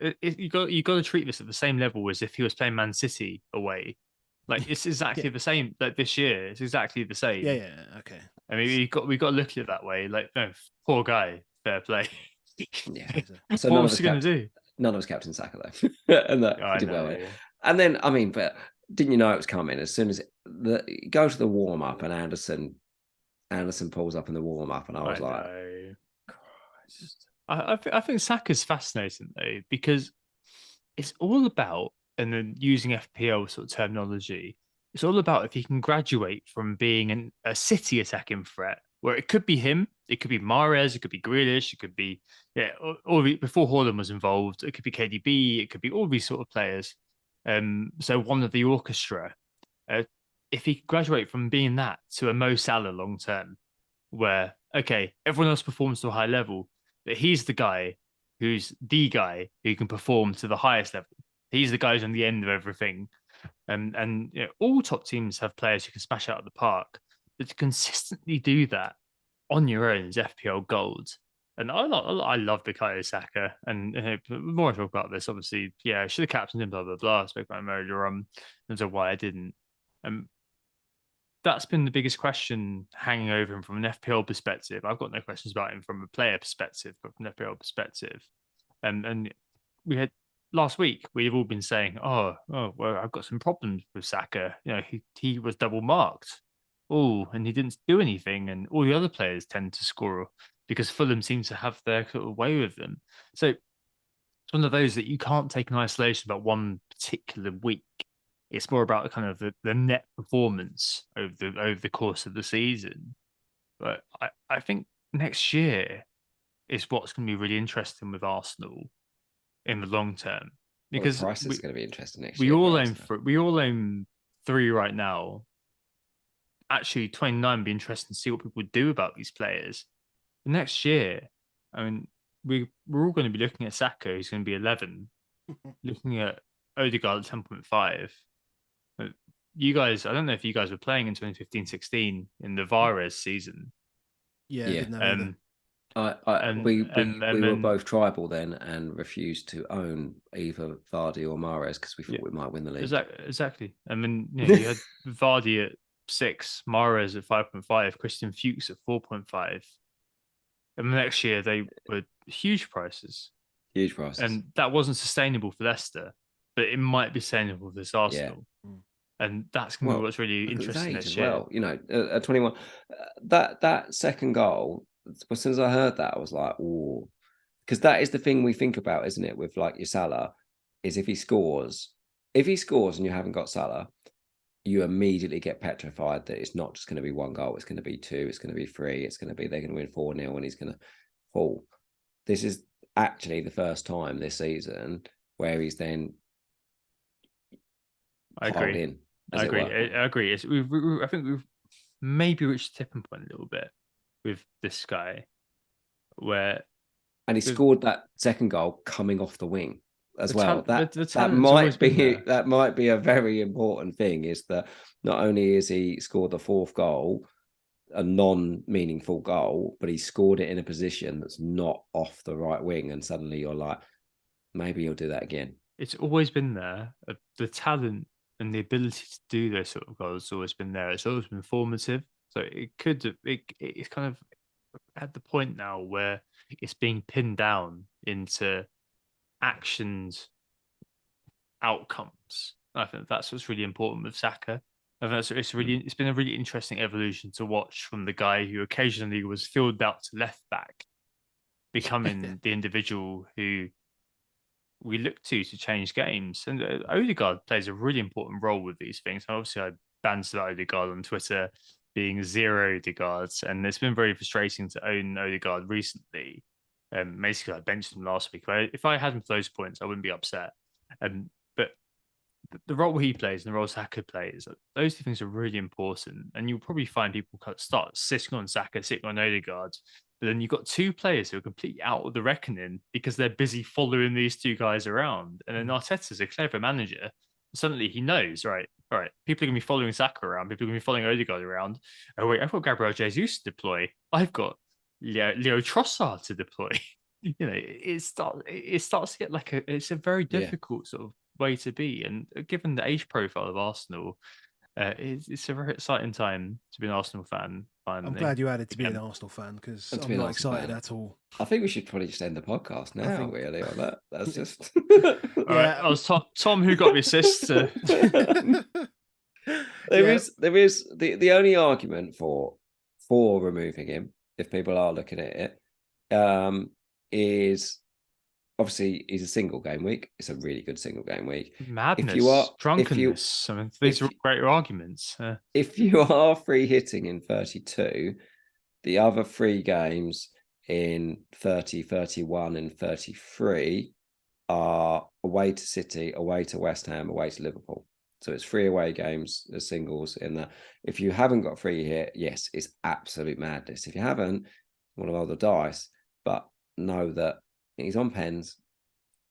if you got to treat this at the same level as if he was playing Man City away. Like it's exactly the same. Like this year, it's exactly the same. Yeah, okay. I mean, we got to look at it that way. Like, no, poor guy. Fair play. Yeah. So what was he going to do? None of us captain Saka though, and that did well. Yeah. And then, I mean, but didn't you know it was coming? As soon as go to the warm up and Anderson pulls up in the warm up, and I was I think Saka's fascinating though, because it's all about, and then using FPL sort of terminology, it's all about if he can graduate from being a City attacking threat, where it could be him, it could be Mahrez, it could be Grealish, it could be before Haaland was involved, it could be KDB, it could be all these sort of players. So one of the orchestra, if he could graduate from being that to a Mo Salah long term, where okay, everyone else performs to a high level, but he's the guy who's the guy who can perform to the highest level. He's the guy who's on the end of everything. And all top teams have players who can smash out of the park, but to consistently do that on your own is FPL gold. And I love Bukayo Saka. And the more I talk about this, obviously, I should have captained him, blah, blah, blah. I spoke about him earlier on. And so why I didn't. That's been the biggest question hanging over him from an FPL perspective. I've got no questions about him from a player perspective, but from an FPL perspective. And we had last week, we've all been saying, well, I've got some problems with Saka. He was double marked. Oh, and he didn't do anything. And all the other players tend to score because Fulham seems to have their sort of way with them. So it's one of those that you can't take in isolation about one particular week. It's more about kind of the net performance over the course of the season. But I think next year is what's going to be really interesting with Arsenal in the long term, because the price is going to be interesting next year. We all own 3 right now. Actually, 29 would be interesting to see what people do about these players. The next year, I mean, we're all going to be looking at Saka, who's going to be 11, looking at Odegaard at 10.5. You guys, I don't know if you guys were playing in 2015-16 in the Vares season. Yeah. We were both tribal then and refused to own either Vardy or Mahrez because we thought we might win the league. Exactly. I mean, you had Vardy at 6, Mahrez at 5.5, Christian Fuchs at 4.5. And the next year they were huge prices. And that wasn't sustainable for Leicester, but it might be sustainable for this Arsenal. Yeah. And that's going to be what's really interesting next year. Well, at 21, that second goal, as soon as I heard that, I was like, "Oh," because that is the thing we think about, isn't it? With like your Salah, is if he scores and you haven't got Salah, you immediately get petrified that it's not just going to be 1 goal, it's going to be 2, it's going to be 3, they're going to win 4-0, and he's going to fall. This is actually the first time this season where he's then. I agree. I agree. I think we've maybe reached a tipping point a little bit with this guy, and he scored that second goal coming off the wing as well. That might be a very important thing. Is that not only is he scored the 4th goal, a non-meaningful goal, but he scored it in a position that's not off the right wing, and suddenly you're like, maybe he'll do that again. It's always been there. The talent and the ability to do those sort of goals has always been there. It's always been formative. So it's kind of at the point now where it's being pinned down into actions, outcomes. I think that's what's really important with Saka. I think it's been a really interesting evolution to watch from the guy who occasionally was filled out to left back, becoming the individual who we look to change games. And Odegaard plays a really important role with these things. Obviously, I banned Odegaard on Twitter being zero Odegaards, and it's been very frustrating to own Odegaard recently. Basically, I benched him last week. If I had him for those points, I wouldn't be upset. But the role he plays and the role Saka plays, those two things are really important. And you'll probably find people start sitting on Saka, sitting on Odegaard. But then you've got two players who are completely out of the reckoning because they're busy following these two guys around. And then Arteta's a clever manager. Suddenly he knows, right, all right, people are going to be following Saka around. People are going to be following Odegaard around. Oh, wait, I've got Gabriel Jesus to deploy. I've got Leo Trossard to deploy. It starts to get it's a very difficult sort of way to be. And given the age profile of Arsenal, it's a very exciting time to be an Arsenal fan. Finally. I'm glad you added to be an Arsenal fan because I'm not excited at all. I think we should probably just end the podcast now, really, on that. That's just... All right, I was Tom who got the assist. There is the only argument for removing him, if people are looking at it, is obviously he's a single game week. It's a really good single game week. Madness, drunkenness. I mean, these are great arguments. If you are free hitting in 32, the other 3 games in 30, 31, and 33 are away to City, away to West Ham, away to Liverpool. So it's 3 away games as singles in that. If you haven't got free hit, yes, it's absolute madness. If you haven't, you want to roll the dice, but know that he's on pens.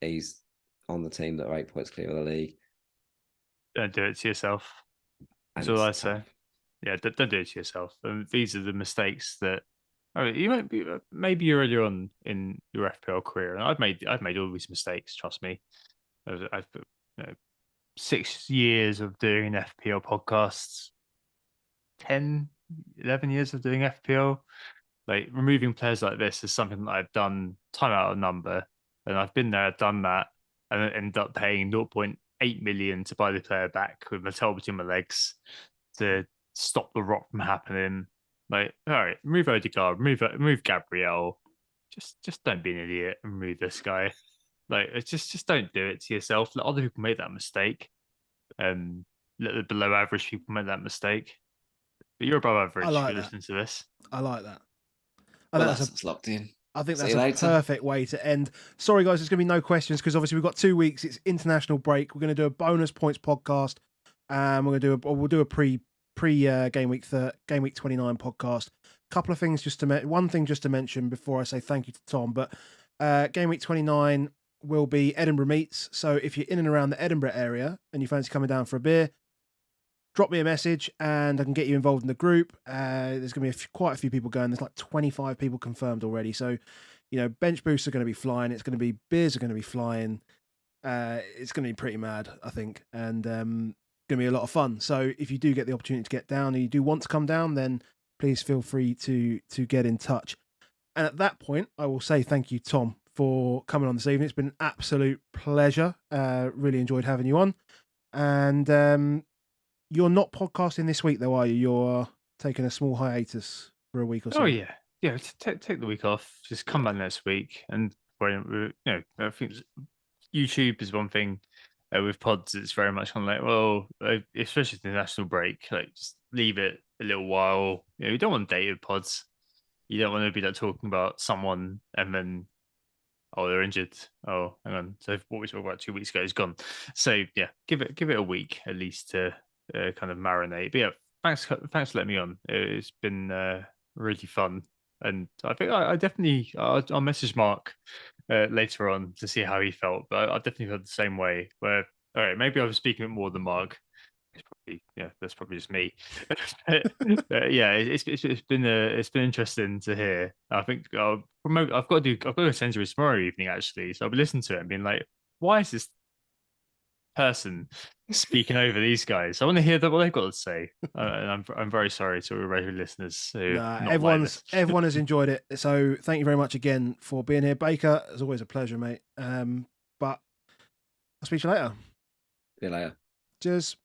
He's on the team that are 8 points clear of the league. Don't do it to yourself. That's all I say. Yeah, don't do it to yourself. These are the mistakes that you might be maybe earlier on in your FPL career, and I've made all these mistakes. Trust me. I've 6 years of doing FPL podcasts, 10, 11 years of doing FPL. Like removing players like this is something that I've done time out of number, and I've been there, done that, and then ended up paying 0.8 million to buy the player back with my tail between my legs to stop the rot from happening. Like, all right, remove Odegaard, remove Gabriel. Just don't be an idiot and remove this guy. Like, it's just don't do it to yourself. Let other people make that mistake. Let the below average people make that mistake. But you're above average if you're listening to this. I like that. That's locked in. I think that's a perfect way to end. Sorry, guys, there's going to be no questions because obviously we've got 2 weeks. It's international break. We're going to do a bonus points podcast. We'll do a pre game week 29 podcast. Couple of things one thing just to mention before I say thank you to Tom. But game week 29 will be Edinburgh meets. So if you're in and around the Edinburgh area and you fancy coming down for a beer, drop me a message and I can get you involved in the group. There's going to be quite a few people going. There's like 25 people confirmed already. So, bench boosts are going to be flying. It's going to be beers are going to be flying. It's going to be pretty mad, I think, and going to be a lot of fun. So if you do get the opportunity to get down and you do want to come down, then please feel free to get in touch. And at that point, I will say thank you, Tom, for coming on this evening. It's been an absolute pleasure. Really enjoyed having you on. And you're not podcasting this week, though, are you? You're taking a small hiatus for a week or so. Oh, yeah. Yeah, take the week off. Just come back next week. And, I think YouTube is one thing with pods. It's very much kind of like, especially the national break, like just leave it a little while. You don't want dated pods. You don't want to be like talking about someone and then, they're injured. Oh, hang on. So what we talked about 2 weeks ago is gone. So yeah, give it a week at least to kind of marinate. But yeah, thanks for letting me on. It's been really fun, and I think I definitely I'll message Mark later on to see how he felt. But I definitely felt the same way. Where all right, maybe I was speaking more than Mark, That's probably just me. Yeah, it's been interesting to hear. I think I've got to attend to it tomorrow evening actually. So I'll be listening to it and being like, why is this person speaking over these guys? I want to hear what they've got to say. And I'm very sorry to all regular listeners who everyone has enjoyed it. So thank you very much again for being here, Baker. It's always a pleasure, mate. But I'll speak to you later. See you later. Cheers.